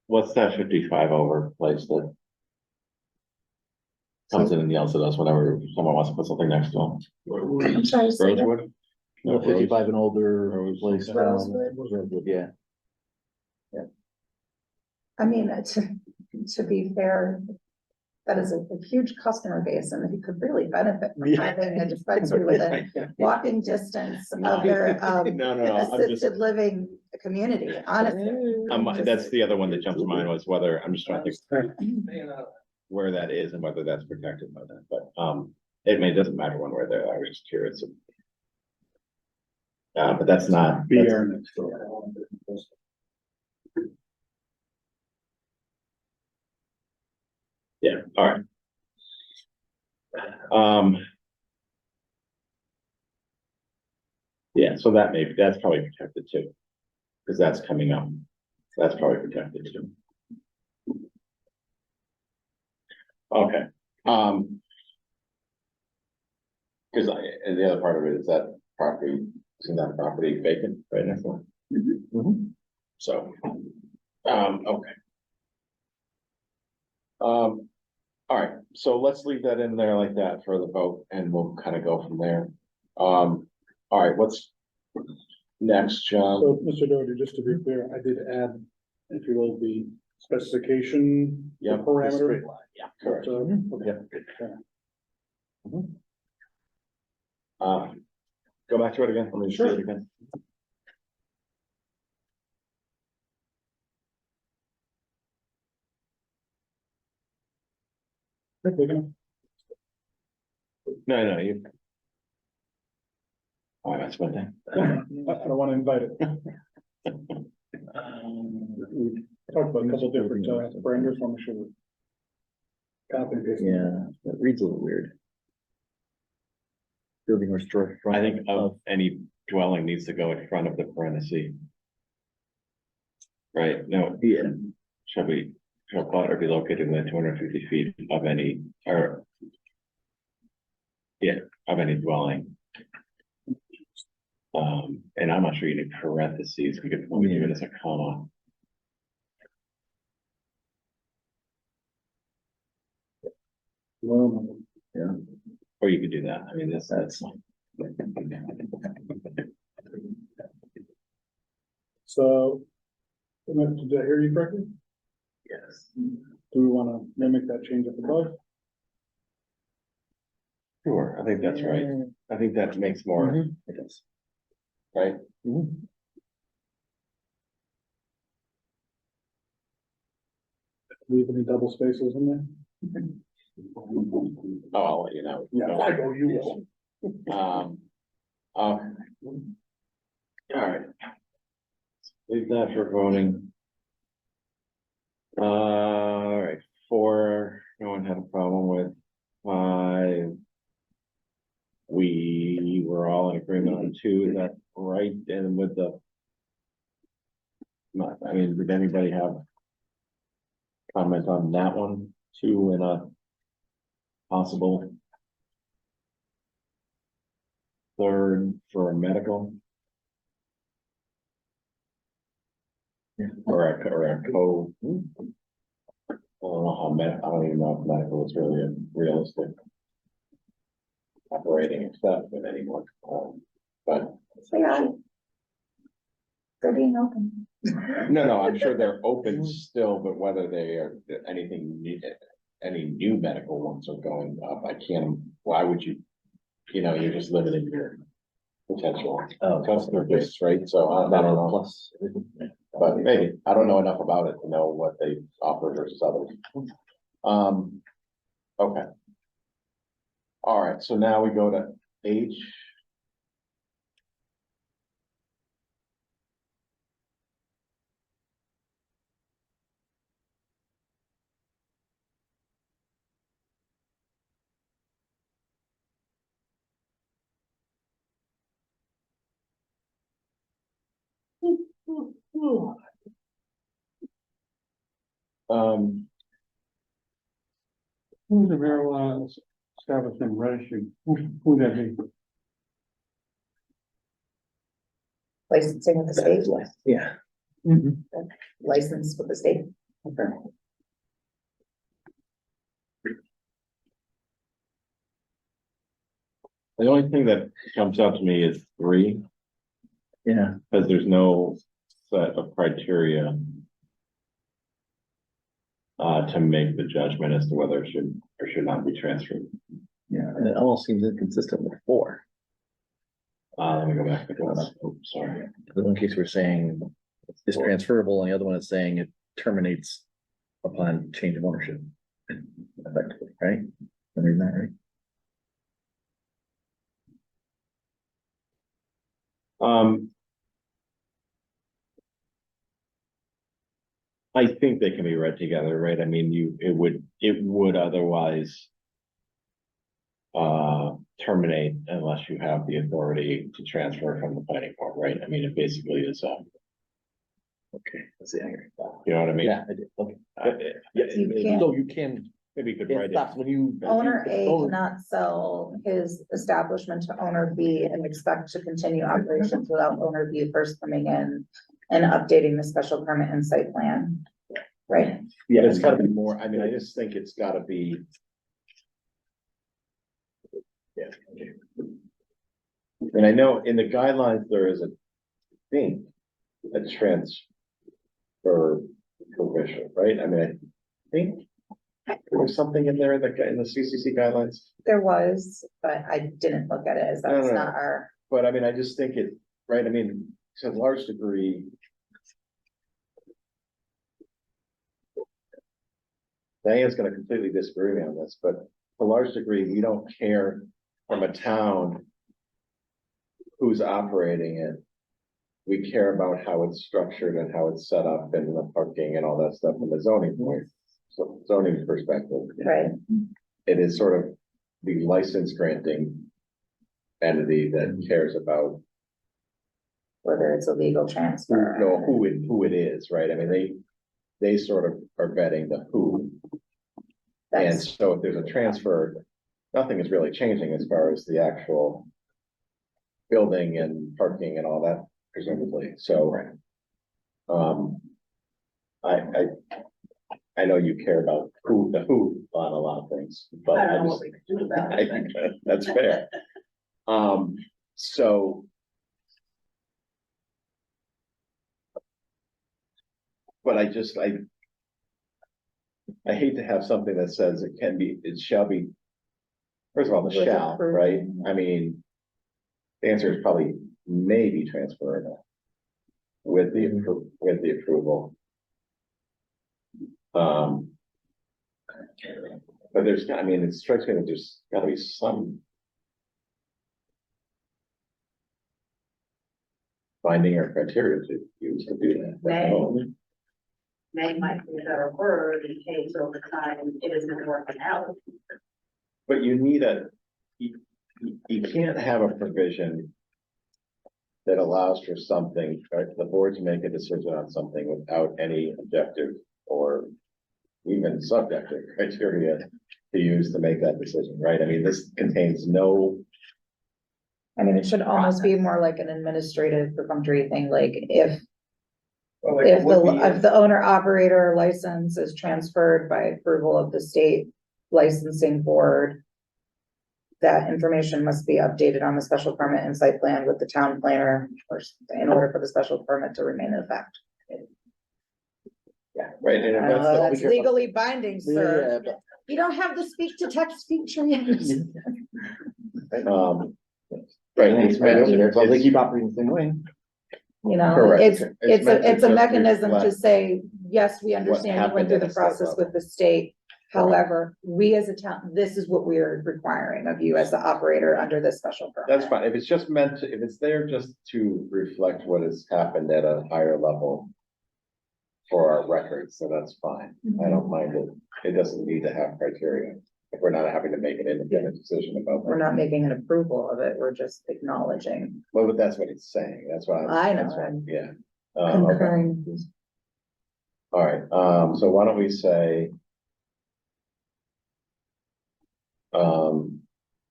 55 over place that comes in and yells at us whenever someone wants to put something next to them? I'm sorry, say that. Rosewood? No, 55 and older, place, Rosewood. Rosewood, yeah. I mean, to be fair, that is a huge customer base, and he could really benefit from Yeah. having a dispensary within walking distance of their No, I'm just, assisted living community, honestly. that's the other one that jumped to mind was whether, I'm just trying to think where that is and whether that's protected by that, but, it doesn't matter when we're there, I was just curious. But that's not. BR next door. Yeah, all right. Yeah, so that's probably protected too, because that's coming up. That's probably protected too. Okay, because and the other part of it is that property, isn't that property vacant right next door? So, okay. All right, so let's leave that in there like that for the vote, and we'll kind of go from there. All right, what's next, John? So, Mr. Doherty, just to be clear, I did add, if you will, the specification. Yeah, Parameter. Yeah, correct. Okay. Go back to it again, let me see it again. No, you. Oh, that's one thing. I don't want to invite it. We talked about a couple different parameters, so I'm sure. Copy and paste. Yeah, it reads a little weird. Building or store. I think of any dwelling needs to go in front of the parenthesis. Right, no, Yeah. shall be located within 250 feet of any, or. Yeah, of any dwelling. And I'm not sure you need parentheses, we could only do it as a comma. Yeah. Or you could do that, I mean, that's. So, did I hear you correctly? Yes. Do we want to mimic that change up above? Sure, I think that's right, I think that makes more, It does. right? Leave any double spaces in there? Oh, I'll let you know. Yeah, I go, you will. All right. Leave that for voting. All right, 4, no one had a problem with 5. we're all in agreement on two, is that right? And with the. I mean, did anybody have? Comment on that one, two in a possible. Third for a medical. Or a co. I don't know how I don't even know if medical is really a realistic. Operating exception anymore, but. They're being open. No, I'm sure they're open still, but whether they are any new medical ones are going up, I can't, why would you? You're just limiting your potential customer base, right? So I don't know. Plus. But maybe, I don't know enough about it to know what they offer versus others. Okay. All right, so now we go to H. Who's the marijuana establishment registry? Who'd that be? Licensing with the state, Yeah. license with the state. Okay. The only thing that jumps out to me is 3, Yeah. because there's no set of criteria. To make the judgment as to whether it should or should not be transferred. Yeah, and it almost seems inconsistent with 4. Let me go back to this. Oops, sorry. The one case we're saying is transferable, and the other one is saying it terminates upon change of ownership. Effectively, right? Am I reading that right? I think they can be read together, right? I mean, it would otherwise. Terminate unless you have the authority to transfer from the planning board, right? I mean, it basically is, Okay, let's see, I hear you. you know what I mean? Yeah, I did, okay. You can't- So you can, Maybe you could it write stops it. when you. Owner A Oh, cannot sell his establishment to owner B and expect to continue operations without owner B first coming in and updating the special permit and site plan. Right? Yeah, it's gotta be more, I mean, I just think it's gotta be. Yeah. Okay. And I know in the guidelines, there is a transfer provision, right? I mean, I think there was something in there in the CCC guidelines, There was, but I didn't look at it as that's No. not our, but I mean, I just think it, right, I mean, to a large degree. Diane's gonna completely disagree with me on this, but to a large degree, we don't care from a town. Who's operating it. We care about how it's structured and how it's set up and the parking and all that stuff from the zoning point. So zoning perspective, right? it is sort of the license granting. Entity that cares about, Whether it's a legal transfer. who it is, right? I mean, they sort of are vetting the who. And That's, so if there's a transfer, nothing is really changing as far as the actual. Building and parking and all that presumably, so. I know you care about the who on a lot of things, but I I don't know just, what we can do about I it. think that's fair. So. But I hate to have something that says it shall be. First of all, the With shall, approval. right? I mean. The answer is probably maybe transferable. With the approval. But it strikes me that there's gotta be some. Finding or criteria to use to do that. May might be a better word in case over time it isn't working out. But you need you can't have a provision that allows for something, right, the board to make a decision on something without any objective or even subjective criteria to use to make that decision, right? I mean, this contains no, I mean, it should almost be more like an administrative perfunctory thing, like if Well, like, it would be if the owner operator license is transferred by approval of the state licensing board, that information must be updated on the special permit and site plan with the town planner or something in order for the special permit to remain in effect. yeah, right, and if that's the- That's legally binding, sir. You don't have the speak to text feature yet. Right, it's meant to- As long as they it's- keep operating the same way. You know, Correct. it's meant to it's a just mechanism to reflect- say, yes, we understand you happened went through at the a state process level. with the state. However, we as a town, this is what we are requiring of you as the operator under this special permit. That's fine, if it's just meant to, if it's there just to reflect what has happened at a higher level for our records, so that's fine, I don't mind it, it doesn't need to have criteria, if we're not having to make an independent decision about We're that. not making an approval of it, we're just acknowledging, Well, but that's what it's saying, that's why. I know, that's why- I'm Yeah. Okay. concurring. All right, so why don't we say.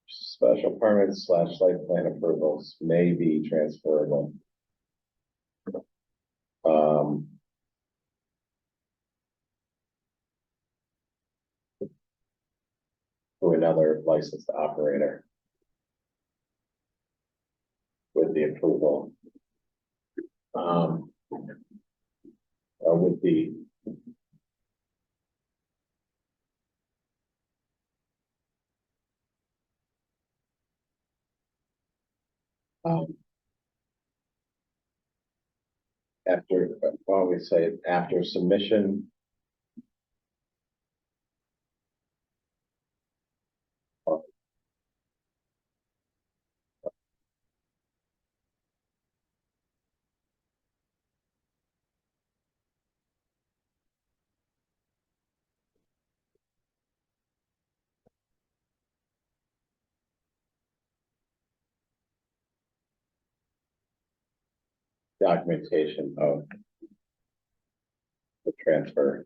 Special permits / site plan approvals may be transferable. To another licensed operator. With the approval. Or with the. After, why don't we say after submission. Documentation of. The transfer.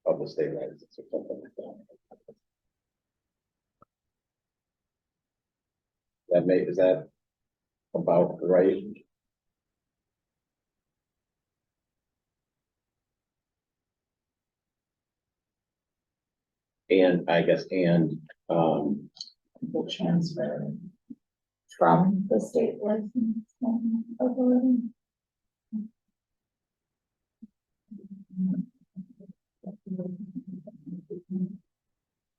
Of the state license or something like that. Is that about right? And I guess, The transfer from the state license authority.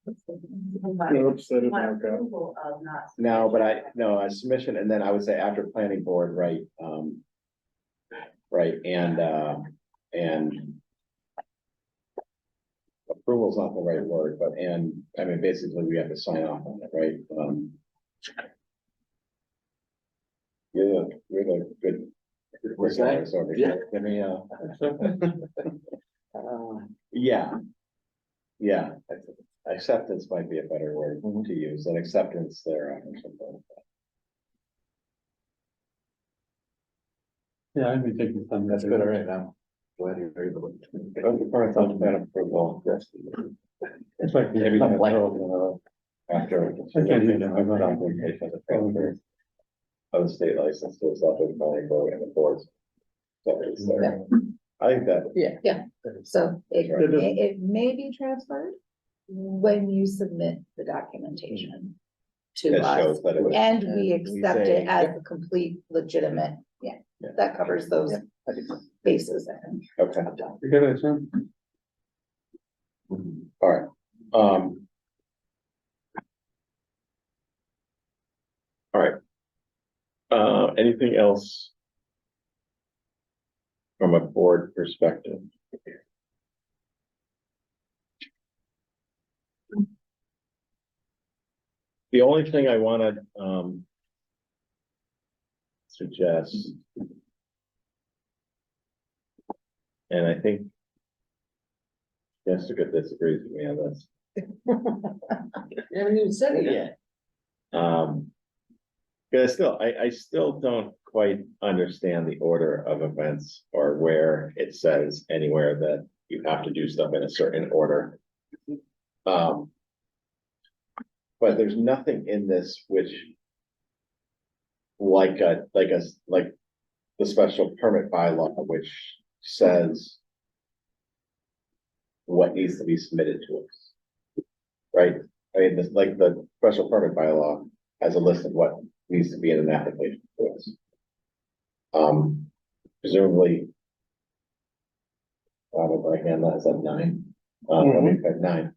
Oops, that didn't work out. Approval of not. no, but a submission, and then I would say after planning board, right, right, and. Approval's not the right word, but, I mean, basically, we have to sign off on it, right? You're the good. What's that? guys over Yeah. here. Give me yeah. Yeah, acceptance might be a better word to use, an acceptance there or something like that. Yeah, I'd be taking some. That's good, all right, now. Glad you're able to. Current on that approval, yes. It's like. Maybe I'm that's like- after. I can't do that. Documentation of the transfer of the state license to the Suffolk County Board and the boards. So it's there. I think that, Yeah, so it may be transferred when you submit the documentation to that us. shows that it was. And we we accept say, it as a complete legitimate, yeah, Yeah. that covers those I think so. bases, I think. Okay, You get it, Sam? all right, all right. Anything else? From a board perspective? The only thing I wanna, suggest. And I think. Jessica disagrees with me on this. And you said Yeah. But I still don't quite understand the order of events or where it says anywhere that you have to do stuff in a certain order. But there's nothing in this which like the special permit bylaw, which says what needs to be submitted to us. Right? I mean, this, like the special permit bylaw has a list of what needs to be in an application to us. Presumably. Right hand, that's at 9. At 9.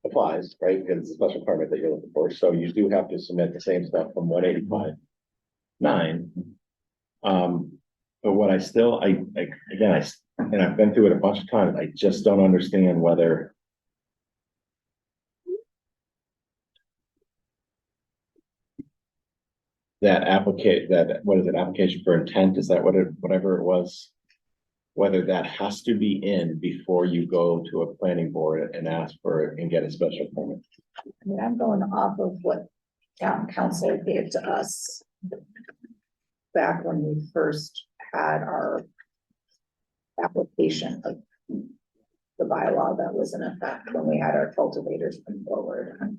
Applies, right, because it's a special permit that you're looking for, so you do have to submit the same stuff from 185.9. But what I still, and I've been through it a bunch of times, I just don't understand whether. What is it, application for intent, is that whatever it was? Whether that has to be in before you go to a planning board and ask for it and get a special permit. I mean, I'm going off of what town council gave to us back when we first had our application of the bylaw that was in effect when we had our cultivators come forward.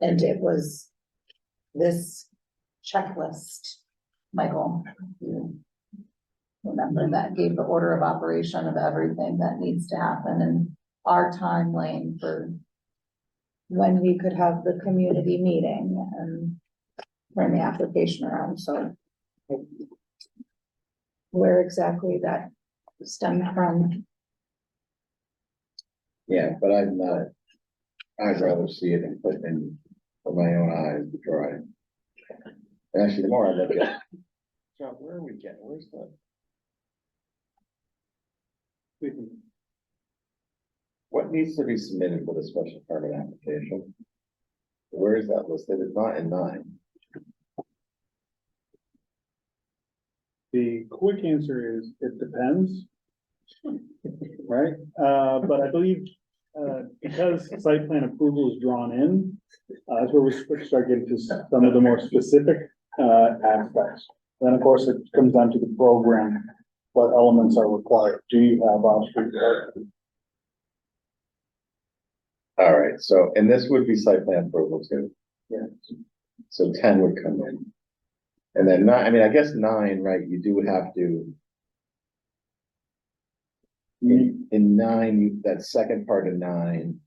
And it was this checklist, Michael, you remember, that gave the order of operation of everything that needs to happen and our time lane for when we could have the community meeting and turn the application around, so where exactly that stemmed from. Yeah, but I'd rather see it and put in for my own eyes to try. Actually, the more I look at it, John, where are we getting, where's the? What needs to be submitted for the special permit application? Where is that listed? It's not in 9. The quick answer is, it depends. Right, but I believe, because site plan approval is drawn in, that's where we start getting to some of the more specific, aspects. Then, of course, it comes down to the program, what elements are required. Do you have off-street parking? All right, so, and this would be site plan approval too. Yeah. So 10 would come in. And then 9, I mean, I guess 9, right, you do have to. In 9, that second part of 9.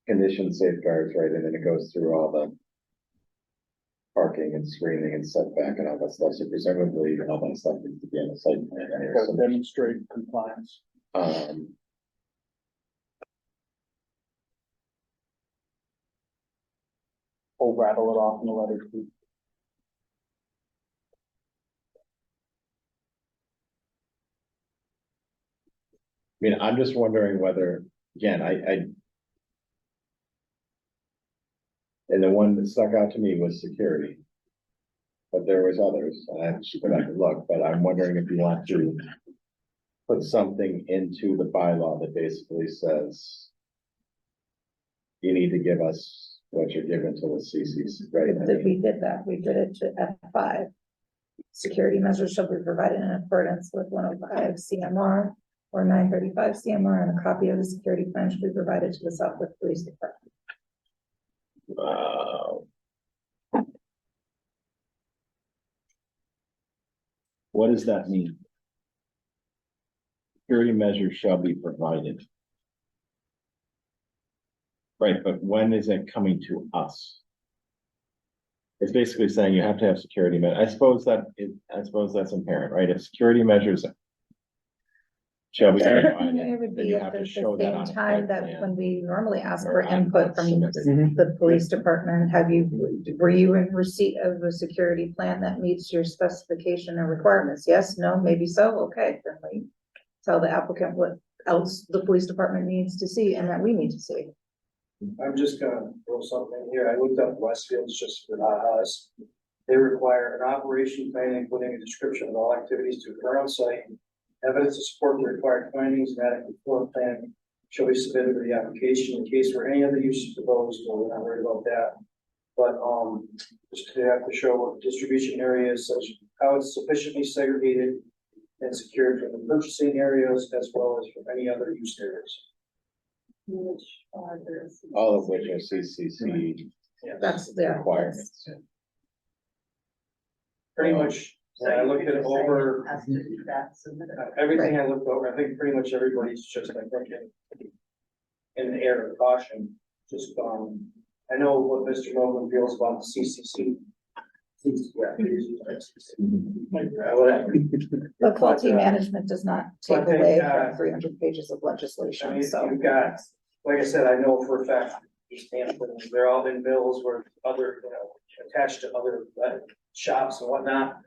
Condition safeguards, right, and then it goes through all the. Parking and screening and setback and all that stuff, so presumably all that stuff needs to be on the site plan here. To demonstrate compliance. We'll rattle it off in the letter. I mean, I'm just wondering whether, again, and the one that stuck out to me was security. But there was others, and I have to go back and look, but I'm wondering if you want to put something into the bylaw that basically says you need to give us what you're given to the CCC, right? We did that, we did it to F5. Security measures shall be provided in accordance with 105 CMR or 935 CMR, and a copy of the security plan should be provided to the Southwick Police Department. What does that mean? Security measures shall be provided. Right, but when is it coming to us? It's basically saying you have to have security I suppose that's apparent, right? If security measures shall be provided, It would then be you at have to the show that on same a time site that plan. when we normally ask Or for on input from submitted. the police department, were you in receipt of a security plan that meets your specification and requirements? Yes, no, maybe so, okay, then we tell the applicant what else the police department needs to see and that we need to see. I'm just gonna throw something here. I looked up Westfield's just for us. They require an operation plan including a description of all activities to occur on site. Evidence to support the required findings and adequate floor plan shall be submitted with the application in case where any other use is proposed, or we're not worried about that. But, just to have to show what the distribution area is, such how it's sufficiently segregated and secured from the purchasing areas as well as from any other use areas. All of which are CCC That's, yeah. requirements. Pretty much, when I looked it over, everything I looked over, I think pretty much everybody's just, I think, in the air of caution, just, I know what Mr. Mogul feels about the CCC. Whatever. But faulty management does not take but they, away from 300 pages of I legislation, mean, so. you've got, like I said, I know for a fact, these Hamptons, they're all in bills where other, attached to other shops and whatnot.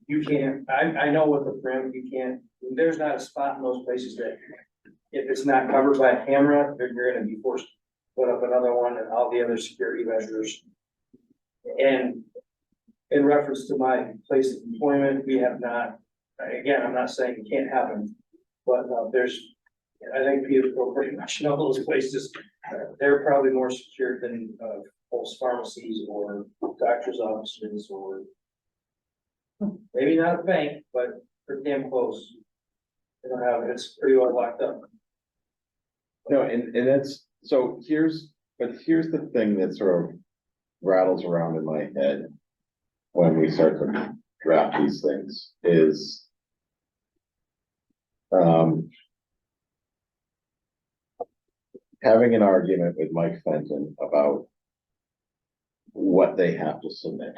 You can't, I know what the parameter, you can't, there's not a spot in those places that if it's not covered by a camera, you're gonna be forced to put up another one and all the other security measures. And in reference to my place of employment, we have not, again, I'm not saying it can't happen, but there's, I think people pretty much know those places. They're probably more secure than most pharmacies or doctor's offices or maybe not a bank, but pretty damn close. They don't have, it's pretty well locked up. No, and that's, so here's the thing that sort of rattles around in my head when we start to draft these things is having an argument with Mike Fenton about what they have to submit.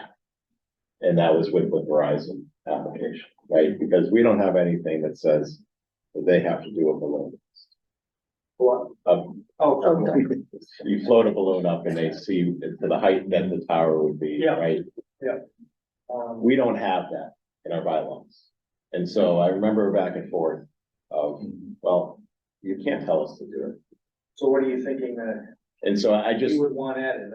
And that was with the Verizon application, right? Because we don't have anything that says that they have to do a balloon. What? You float a balloon up and they see to the height that the tower would be, Yeah. right? We don't have that in our bylaws. And so I remember back and forth of, well, you can't tell us to do it. So what are you thinking that And so I just, you would want added?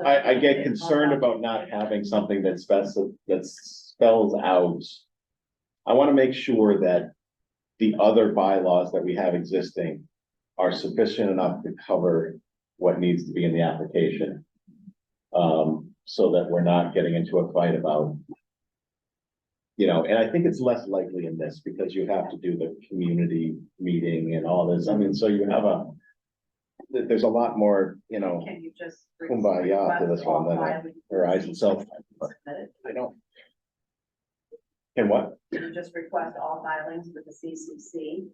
I get concerned about not having something that spells out. I want to make sure that the other bylaws that we have existing are sufficient enough to cover what needs to be in the application. So that we're not getting into a fight about, and I think it's less likely in this because you have to do the community meeting and all this. I mean, so you have there's a lot more, Can you just? kumbaya to this one than Verizon cell phone, but I don't. And what? Can you just request all filings with the CCC?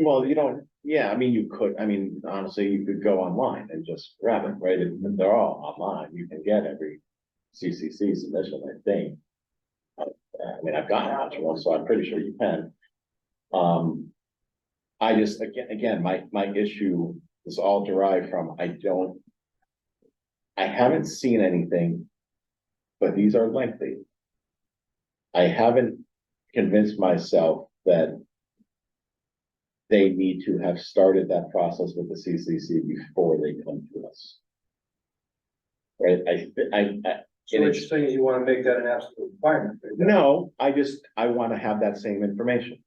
Well, I mean, you could, honestly, you could go online and just grab it, right? If they're all online, you can get every CCC submission, I think. I mean, I've gotten out to one, so I'm pretty sure you can. I just, again, my issue is all derived from, I haven't seen anything, but these are lengthy. I haven't convinced myself that they need to have started that process with the CCC before they come to us. Right, So what you're saying is you want to make that an absolute requirement? no, I want to have that same information.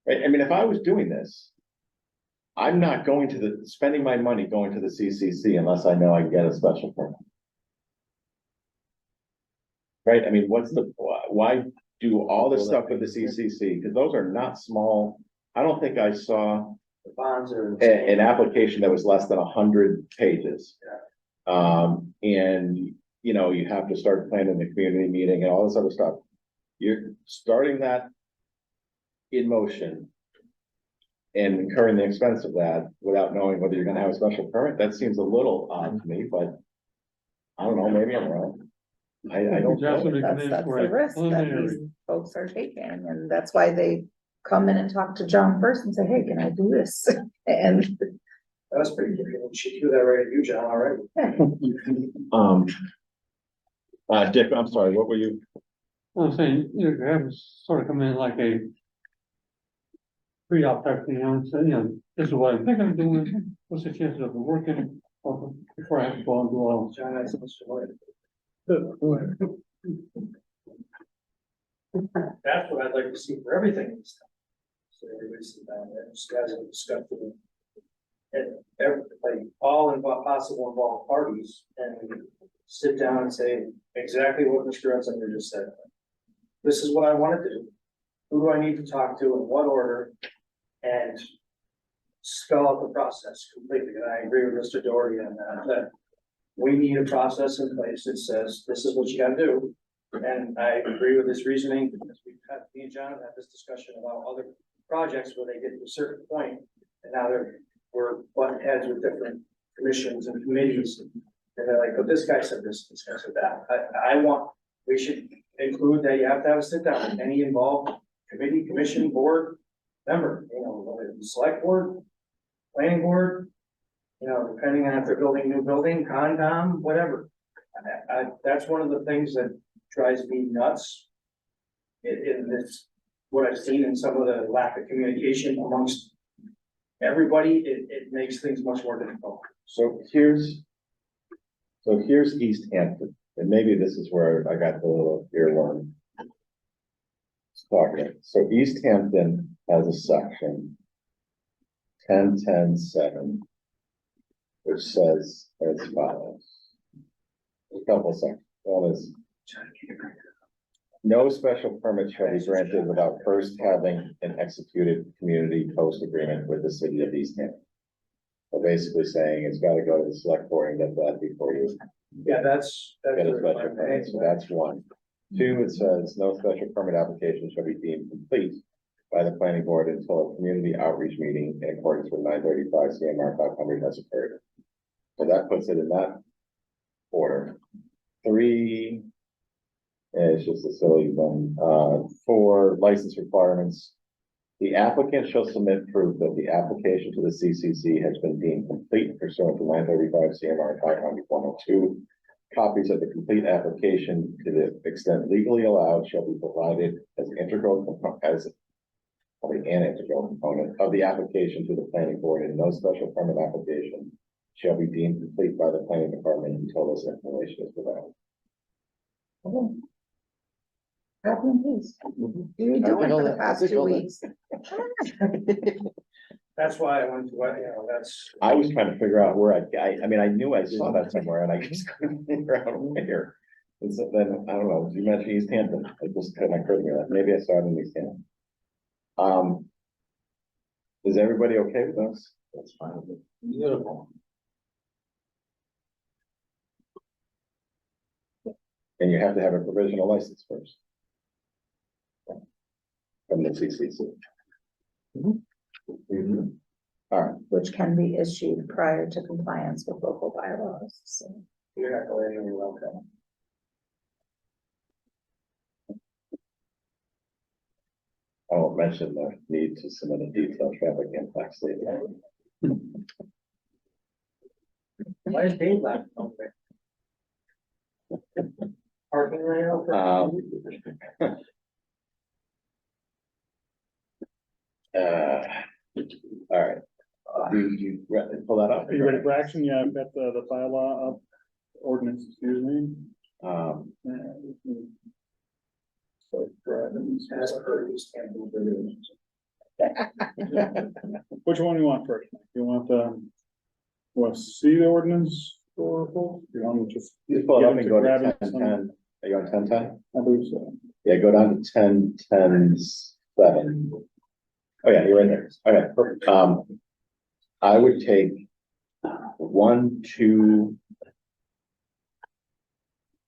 Right, I mean, if I was doing this, I'm not spending my money going to the CCC unless I know I can get a special permit. Right, I mean, why do all this stuff with the CCC? Because those are not small. I don't think I saw The bonds are. an application that was less than 100 pages. And, you have to start planning the community meeting and all this other stuff. You're starting that in motion and incurring the expense of that without knowing whether you're gonna have a special permit. That seems a little odd to me, but I don't know, maybe I'm wrong. I don't know. That's the risk that these folks are taking, and that's why they come in and talk to John first and say, hey, can I do this? And That was pretty good. She threw that right at you, John, all right. Dick, I'm sorry, what were you? I'm saying, you have to sort of come in like a pre-op type thing, and say, this is what I think I'm doing, what's the chances of it working? Before I have to go on below. John, that's what's related. That's what I'd like to see for everything in this town. So everybody sit down there, just guys have discussed it. And every, like, all involved, possible involved parties, and sit down and say exactly what Mr. Etzinger just said. This is what I want to do. Who do I need to talk to, in what order? And spell out the process completely, and I agree with Mr. Doherty on that, that we need a process in place that says, this is what you gotta do. And I agree with this reasoning, because we've had, me and John have had this discussion about other projects where they get to a certain point, and now we're butting heads with different commissions and committees. And they're like, but this guy said this guy said that. We should include that you have to have a sit down with any involved committee, commission, board member, whether it's the select board, planning board, depending on if they're building a new building, Concom, whatever. That's one of the things that drives me nuts. In this, what I've seen in some of the lack of communication amongst everybody, it makes things much more difficult. So here's East Hampton, and maybe this is where I got the little earworm. Talking, so East Hampton has a section 10-10-7, which says as follows. A couple sections. One is no special permit shall be granted without first having an executed community host agreement with the city of East Hampton. So basically saying it's got to go to the select board and get that before you Yeah, that's. get a special permit. So that's one. Two, it says no special permit application shall be deemed complete by the planning board until a community outreach meeting in accordance with 935 CMR 500 has occurred. So that puts it in that order. Three, it's just a silly one. For license requirements, the applicant shall submit proof that the application to the CCC has been deemed complete pursuant to 935 CMR 500-102. Copies of the complete application, to the extent legally allowed, shall be provided as an integral component of the application to the planning board, and no special permit application shall be deemed complete by the planning department until this information is provided. Copy and paste. What are you doing for the past 2 weeks? That's why I went to, that's. I was trying to figure out where I mean, I knew I saw that somewhere and I just couldn't figure out where. And so then, I don't know, you mentioned East Hampton, I just couldn't occur to me that, maybe I saw it in East Hampton. Is everybody okay with us? That's fine. Beautiful. And you have to have a provisional license first. From the CCC. All right, Which can be issued prior to compliance with local bylaws, so. You're not going anywhere, okay. I won't mention the need to submit a detailed traffic impact statement. Why is Dave left over there? Parking right out there? All right. You pull that up? Are you ready for action? Yeah, I've got the bylaw up, ordinance, excuse me. As per East Hampton regulations. Which one do you want first? You want to see the ordinance or you want to just? Just pull it up and go to grab it? 10-10. Are you on 10-10? I believe so. Yeah, go down to 10-10-7. Oh, yeah, you're right there. Okay, perfect. I would take 1, 2,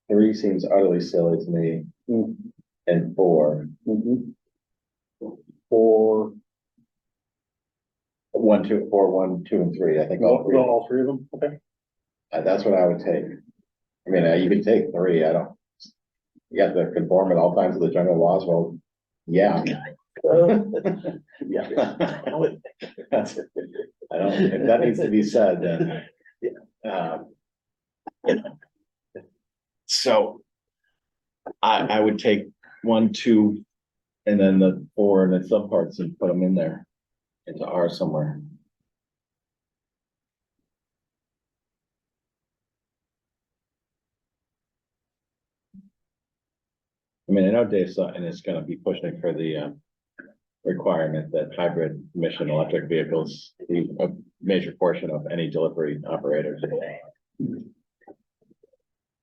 3 seems utterly silly to me, and 4. 4. 1, 2, 4, 1, 2, and 3. I think all three. All three of them, okay. That's what I would take. I mean, you can take 3. You got to conform at all times to the general laws. Well, yeah. Yeah. I don't, if that needs to be said, then. So. I would take 1, 2, and then the 4 and the subparts and put them in there. Into R somewhere. mean, I know Dave Sutton is gonna be pushing for the requirement that hybrid emission electric vehicles be a major portion of any delivery operators.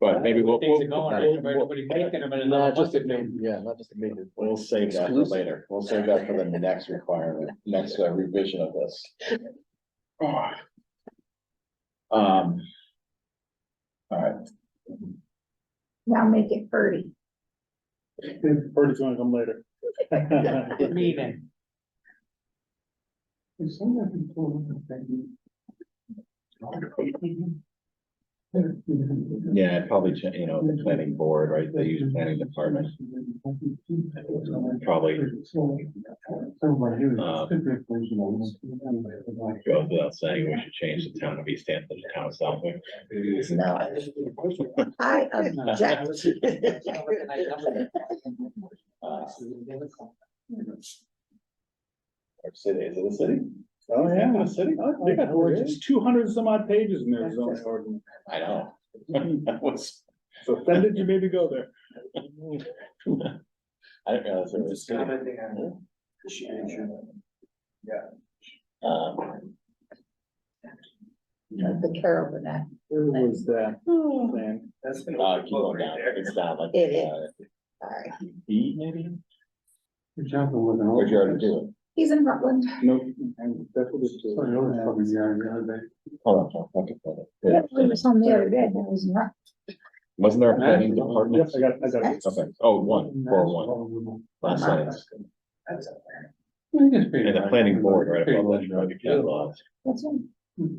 But maybe we'll Not just a major, yeah, not just a major. we'll save that for later. We'll save that for the next requirement, next revision of this. All right, Now make it 30. Birdie's gonna come later. Meeting. yeah, I'd probably, the planning board, right, they use planning department, probably. Goes without saying, we should change the town of East Hampton to town of Southwick. No. I object. Or city, is it a city? Oh, yeah. A city? They got ordinance, 200 some odd pages in their zoning ordinance. I know. That was, So offended, you maybe go there. I didn't realize it was a Just city. commenting on The Carol Burnett. Where was that? Man, That's been. Keep going down, it's down like. It is. Sorry. E maybe? You're jumping with an. Where'd you already do it? He's in Rutland. Nope. And that's what it's. Hold on, okay, hold on. Yeah, he was home the other day. That was in Rutland. Wasn't there a planning department? Yes, I got it. Okay, oh, 4-1, last sentence, and the planning board, right above that, probably cat laws, That's right.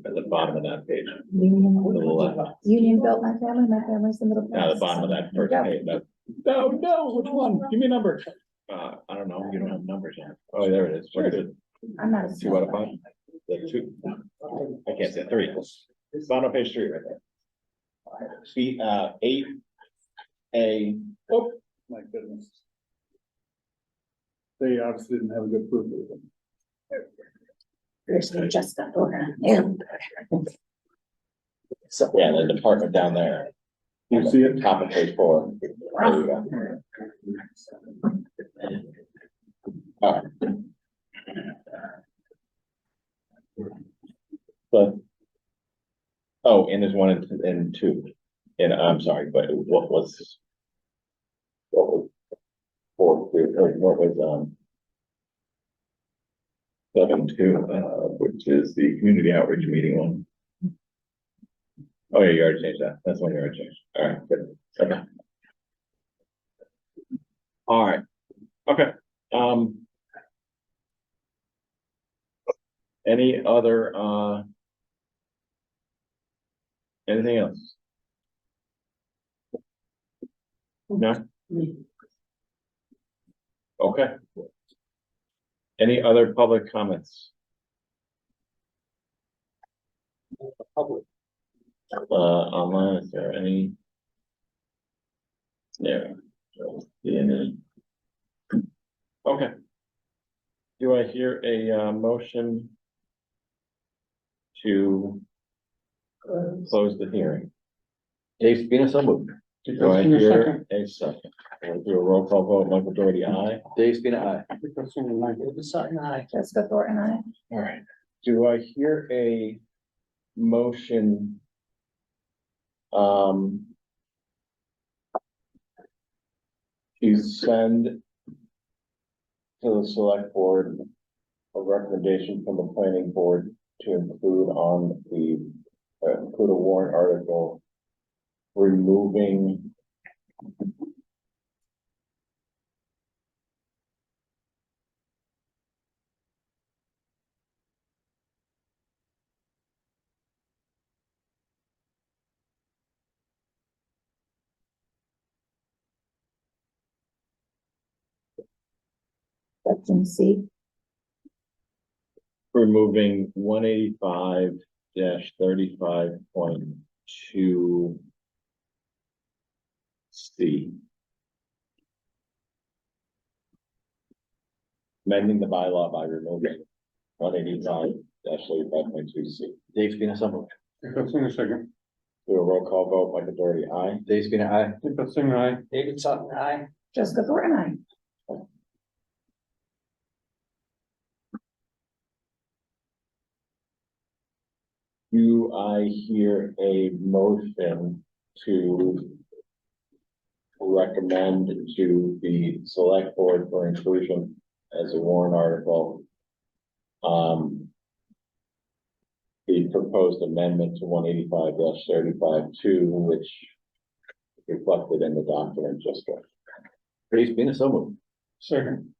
at the bottom of that page, to the left. Union built my family's the middle class. Now, the bottom of that first Yeah. page, that, No, which one? Give me a number. I don't know, you don't have numbers on it. Oh, there it is. What is it? I'm not a. 2 out of 5? The 2, I can't say 3, bottom of page 3 right there. 8A, Oh, my goodness. They obviously didn't have a good proof of it. There's no Jessica Thorne. Yeah. so, yeah, the department down there. You see it? Top of page 4. There you go. All right. But. Oh, and there's 1 and 2, and I'm sorry, but what was 4, or what was, 7-2, which is the community outreach meeting one. Oh, yeah, you already changed that, that's one you already changed, all right, good, okay. All right, okay, any other, anything else? No? Okay. Any other public comments? Online, is there any? Yeah. Okay. Do I hear a motion to close the hearing? Dave Spina, so moved. Do I hear a second? We'll do a roll call vote, Michael Doherty, aye. Dave Spina, aye. Jessica Thornton, I. All right. Do I hear a motion? To send to the select board a recommendation from the planning board to include on the, include a warrant article removing Section C. removing 185-35.2 C. Amending the bylaw by removing 185-35.2 C. Dave Spina, so moved. Do a roll call vote, Michael Doherty, aye. Dave Spina, aye. David Sutton, aye. Jessica Thornton, aye. Do I hear a motion to recommend to the select board for inclusion as a warrant article? The proposed amendment to 185-35-2, which is reflected in the document just got. Dave Spina, so moved. Second.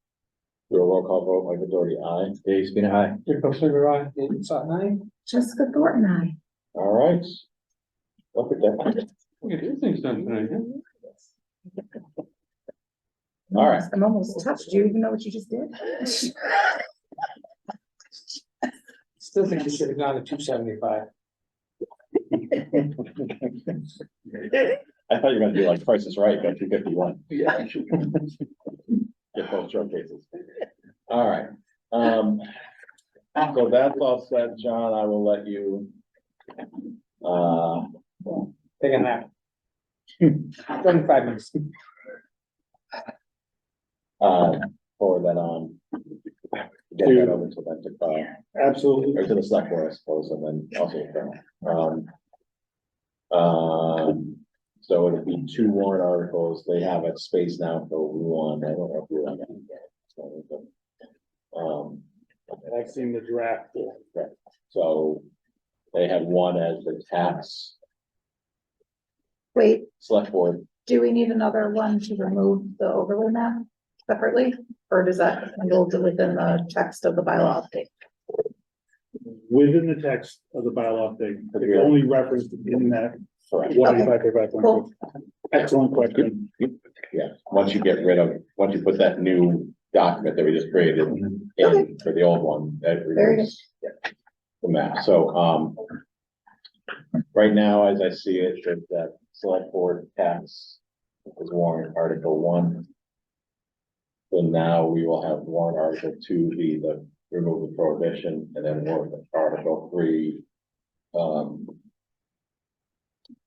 Do a roll call vote, Michael Doherty, aye. Dave Spina, aye. Dick Slipper, aye. David Sutton, aye. Jessica Thornton, aye. All right. Look at that. We can do things done tonight, All right. I'm almost touched. Do you even know what you just did? Still think you should have gone to 275. I thought you were gonna do like Price is Right, go 251. Yeah. Get those showcases. All right, so that's all set, John, I will let you. Take a nap. 25 minutes. Forward that on. Get that over to them to, Absolutely. or to the select board, I suppose, and then also, so it'd be 2 warrant articles, they have it spaced now for 1, I don't know if you're on that. And I've seen the draft. So they had 1 as the tax Wait, select board. do we need another one to remove the overlay map separately? Or does that handle within the text of the bylaw update? Within the text of the bylaw thing, but it's only referenced in that Correct. 185. Cool. Excellent question. Yeah, once you put that new document that we just created in for the old one, that Very removes the map. So, right now, as I see it, that select board tax is warrant article 1. So now we will have warrant article 2 be the remove the prohibition, and then warrant article 3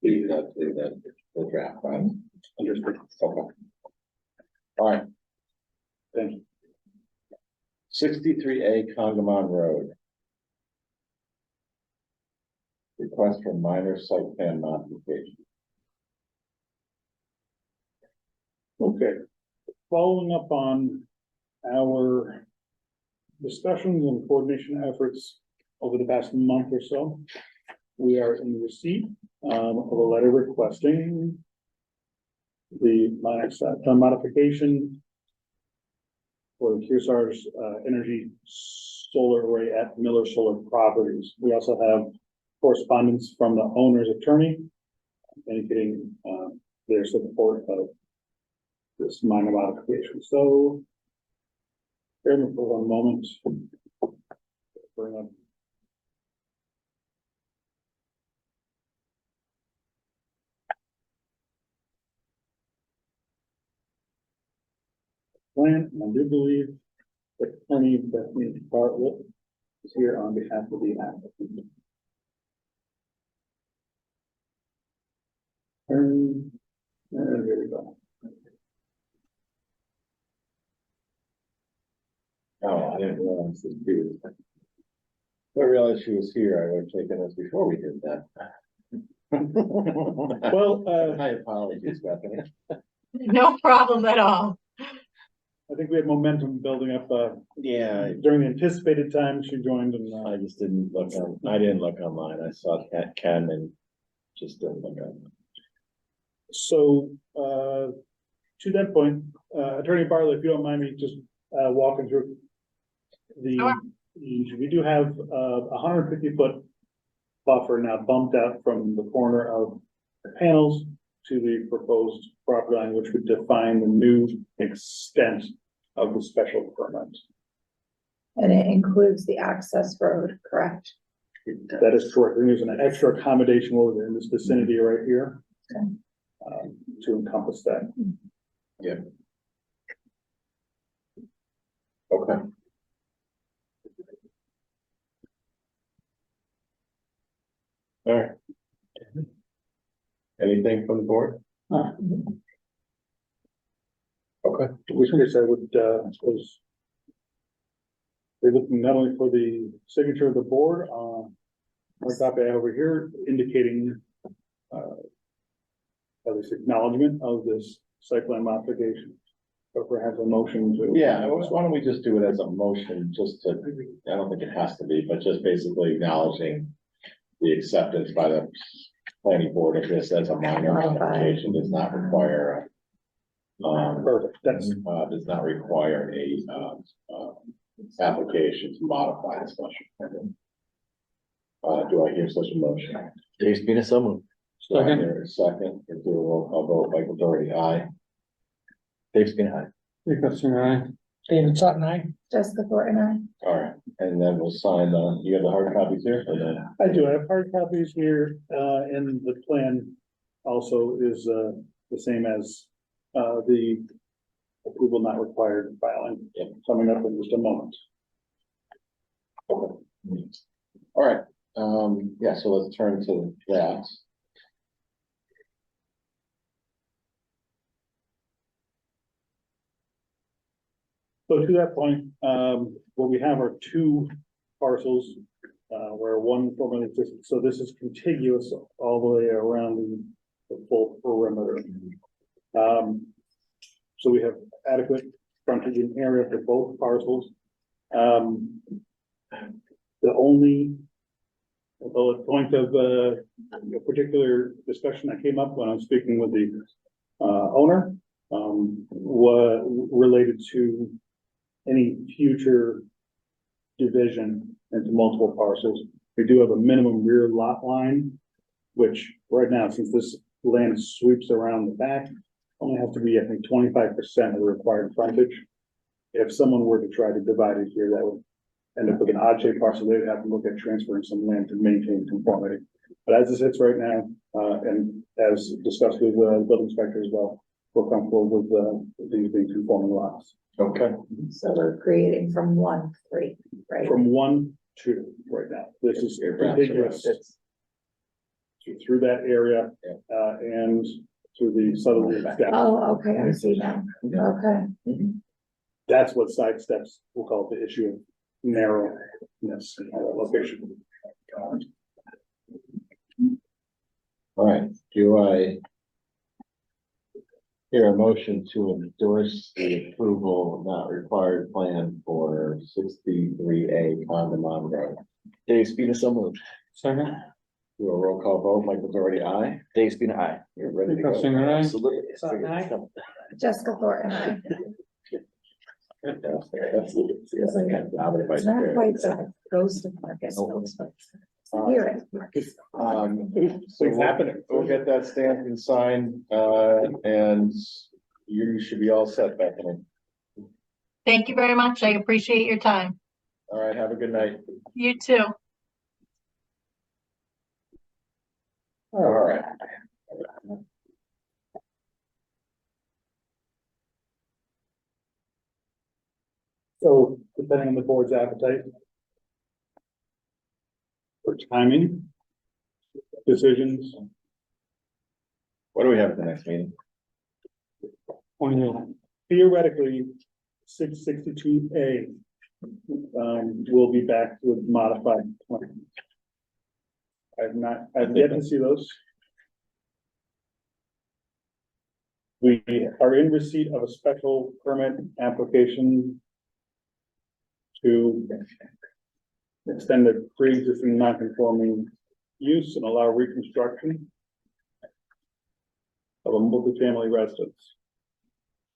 be the draft, right? Understood. Okay. All right. Thank you. 63A Congamon Road. Request for minor site plan modification. Okay, following up on our discussions and coordination efforts over the past month or so, we are in receipt of a letter requesting the minor site plan modification for Kearsarge's energy solar array at Miller Solar Properties. We also have correspondence from the owner's attorney indicating their support of this minor modification. So bear with me for one moment. Bring up. Plan, and I do believe that attorney Bethany Bartlett is here on behalf of the applicant. And here we go. Oh, I didn't realize this too. I realized she was here. I would have taken this before we did that. Well, My apologies, Bethany. No problem at all. I think we had momentum building up, Yeah, during the anticipated time she joined and, I just didn't look I didn't look online. I saw Ken and just didn't look at it. so, to that point, Attorney Bartlett, if you don't mind me just, walking through we do have, 150-foot buffer now bumped out from the corner of the panels to the proposed property line, which would define the new extent of the special permit. And it includes the access road, correct? That is correct. We're using an extra accommodation over in this vicinity right here. Okay. To encompass that. Yeah. Okay. All right. Anything from the board? Okay. In which case I would, suppose. They're looking not only for the signature of the board, my copy I have over here indicating, at least acknowledgement of this site plan modification. Or perhaps a motion to. Yeah, why don't we just do it as a motion, just to, I don't think it has to be, but just basically acknowledging the acceptance by the planning board of this as a minor modification does not require Perfect, that's, does not require a application to modify the special permit. Do I hear such a motion? Dave Spina, so moved. Do I hear a second, or do a roll call vote, Michael Doherty, aye? Dave Spina, aye. David Sutton, aye. Jessica Thornton, All right, and then we'll sign you have the hard copies here, or the? I do have hard copies here, and the plan also is, the same as, the approval not required filing. Yep. Coming up in just a moment. All right, yeah, so let's turn to that. So to that point, what we have are two parcels, where one formerly existed, so this is contiguous all the way around the full perimeter. So we have adequate frontage and area for both parcels. The only, well, a point of, a particular discussion that came up when I was speaking with the, owner, was related to any future division into multiple parcels. We do have a minimum rear lot line, which right now, since this land sweeps around the back, only have to be, I think, 25% of the required frontage. If someone were to try to divide it here, that would end up with an odd shaped parcel. They would have to look at transferring some land to maintain conformity. But as it sits right now, and as discussed with the building inspector as well, we're comfortable with these being conforming lots. Okay. so we're creating from 1 to 3, right? From 1 to right now, this is contiguous through that area, and through the southerly extent. Oh, okay, I see now, okay. That's what sidesteps, we'll call it the issue of narrowness in that location. All right, do I hear a motion to endorse the approval not required plan for 63A Condamon Road? Dave Spina, so moved. Second. Do a roll call vote, Michael Doherty, aye? Dave Spina, aye. You're ready to go. Absolutely. Sutton, aye. Jessica Thornton, aye. That's It's like I'm gonna vice It's not chair. quite the ghost of Marcus. Hear it, Marcus. So we'll get that stamped and signed, and you should be all set, Bethany. Thank you very much. I appreciate your time. All right, have a good night. You too. All right. So depending on the board's appetite for timing, decisions, What do we have at the next meeting? theoretically, 662A will be back with modified plan. I've yet to see those. We are in receipt of a special permit application to extend the pre-existing non-conforming use and allow reconstruction of a multifamily residence.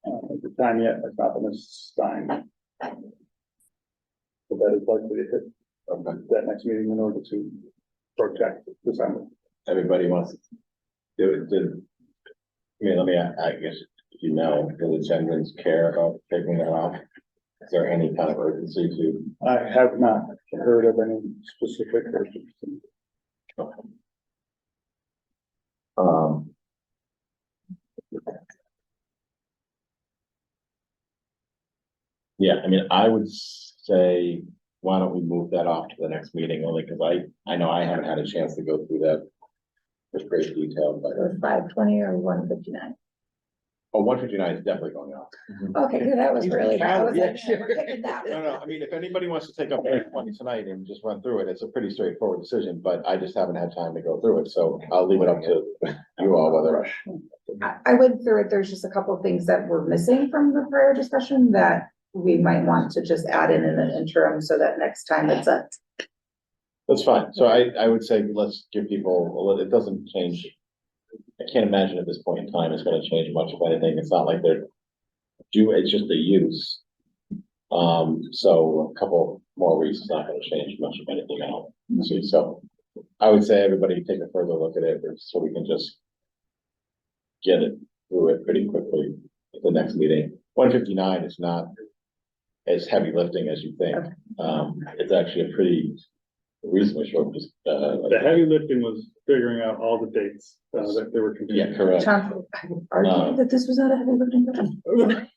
At the time yet, that's not been signed. But that is likely to hit that next meeting in order to protect December. Everybody wants to do it, I mean, let me, I guess, if you know, do the Gendrons care about taking that off? Is there any kind of urgency to? I have not heard of any specific urgency. Yeah, I mean, I would say, why don't we move that off to the next meeting, only because I know I haven't had a chance to go through that with great detail, but 520 or 159. Oh, 159 is definitely going off. Okay, yeah, that was really bad. I was Yeah, like, sure. we're kicking that No, one. no, I mean, if anybody wants to take up 20 tonight and just run through it, it's a pretty straightforward decision, but I just haven't had time to go through it, so I'll leave it up to you all whether. I went through it. There's just a couple of things that were missing from the prior discussion that we might want to just add in an interim so that next time it's a. That's fine. So I would say, let's give people, it doesn't change. I can't imagine at this point in time it's gonna change much of anything. It's not like they're it's just a use. So a couple more weeks is not gonna change much of anything else. See, so I would say everybody take a further look at it, so we can just get it through it pretty quickly at the next meeting. 159 is not as heavy lifting as you think. It's actually a pretty reasonably short, The heavy lifting was figuring out all the dates that they were. yeah, correct. Tom, I would argue that this was not a heavy lifting. question.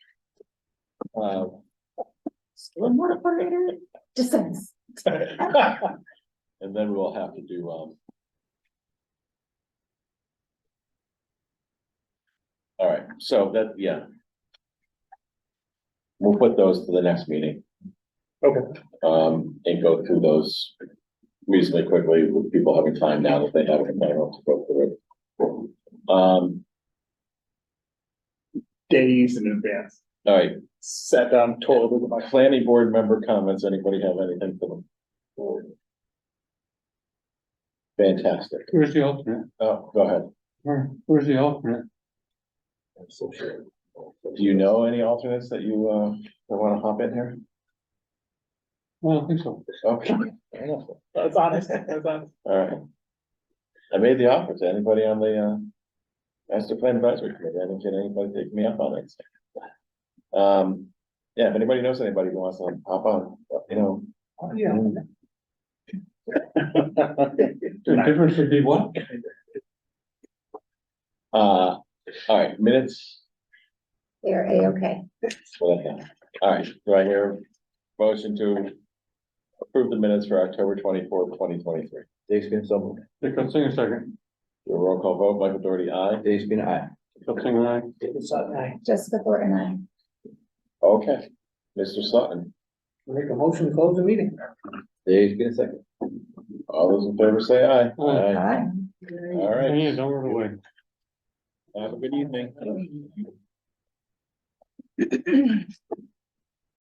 Stormwater operator, distance. And then we will have to do, all right, so that, yeah. We'll put those to the next meeting. Okay. And go through those reasonably quickly with people having time now that they have it available to go through it. Days in advance. All right, Sat down totally with my. planning board member comments, anybody have anything for them? Fantastic. Where's the alternate? Oh, go ahead. Where's the alternate? Do you know any alternates that you, that wanna hop in here? I don't think so. Okay, That's honest, that's honest. all right. I made the offer to anybody on the, master plan advisory committee. I didn't get anybody take me up on it. Yeah, if anybody knows anybody who wants to hop on, you know. Yeah. The difference would be what? All right, minutes. They're A-okay. All right, do I hear a motion to approve the minutes for October 24th, 2023? Dave Spina, so moved. Dick Singer second. Do a roll call vote, Michael Doherty, aye. Dave Spina, aye. Dick Singer, aye. David Sutton, aye. Jessica Thornton, I. Okay, Mr. Sutton, Make a motion to close the meeting. Dave Spina, second. all those in favor say aye. Aye. Hi. All right, Yeah, don't run away. have a good evening.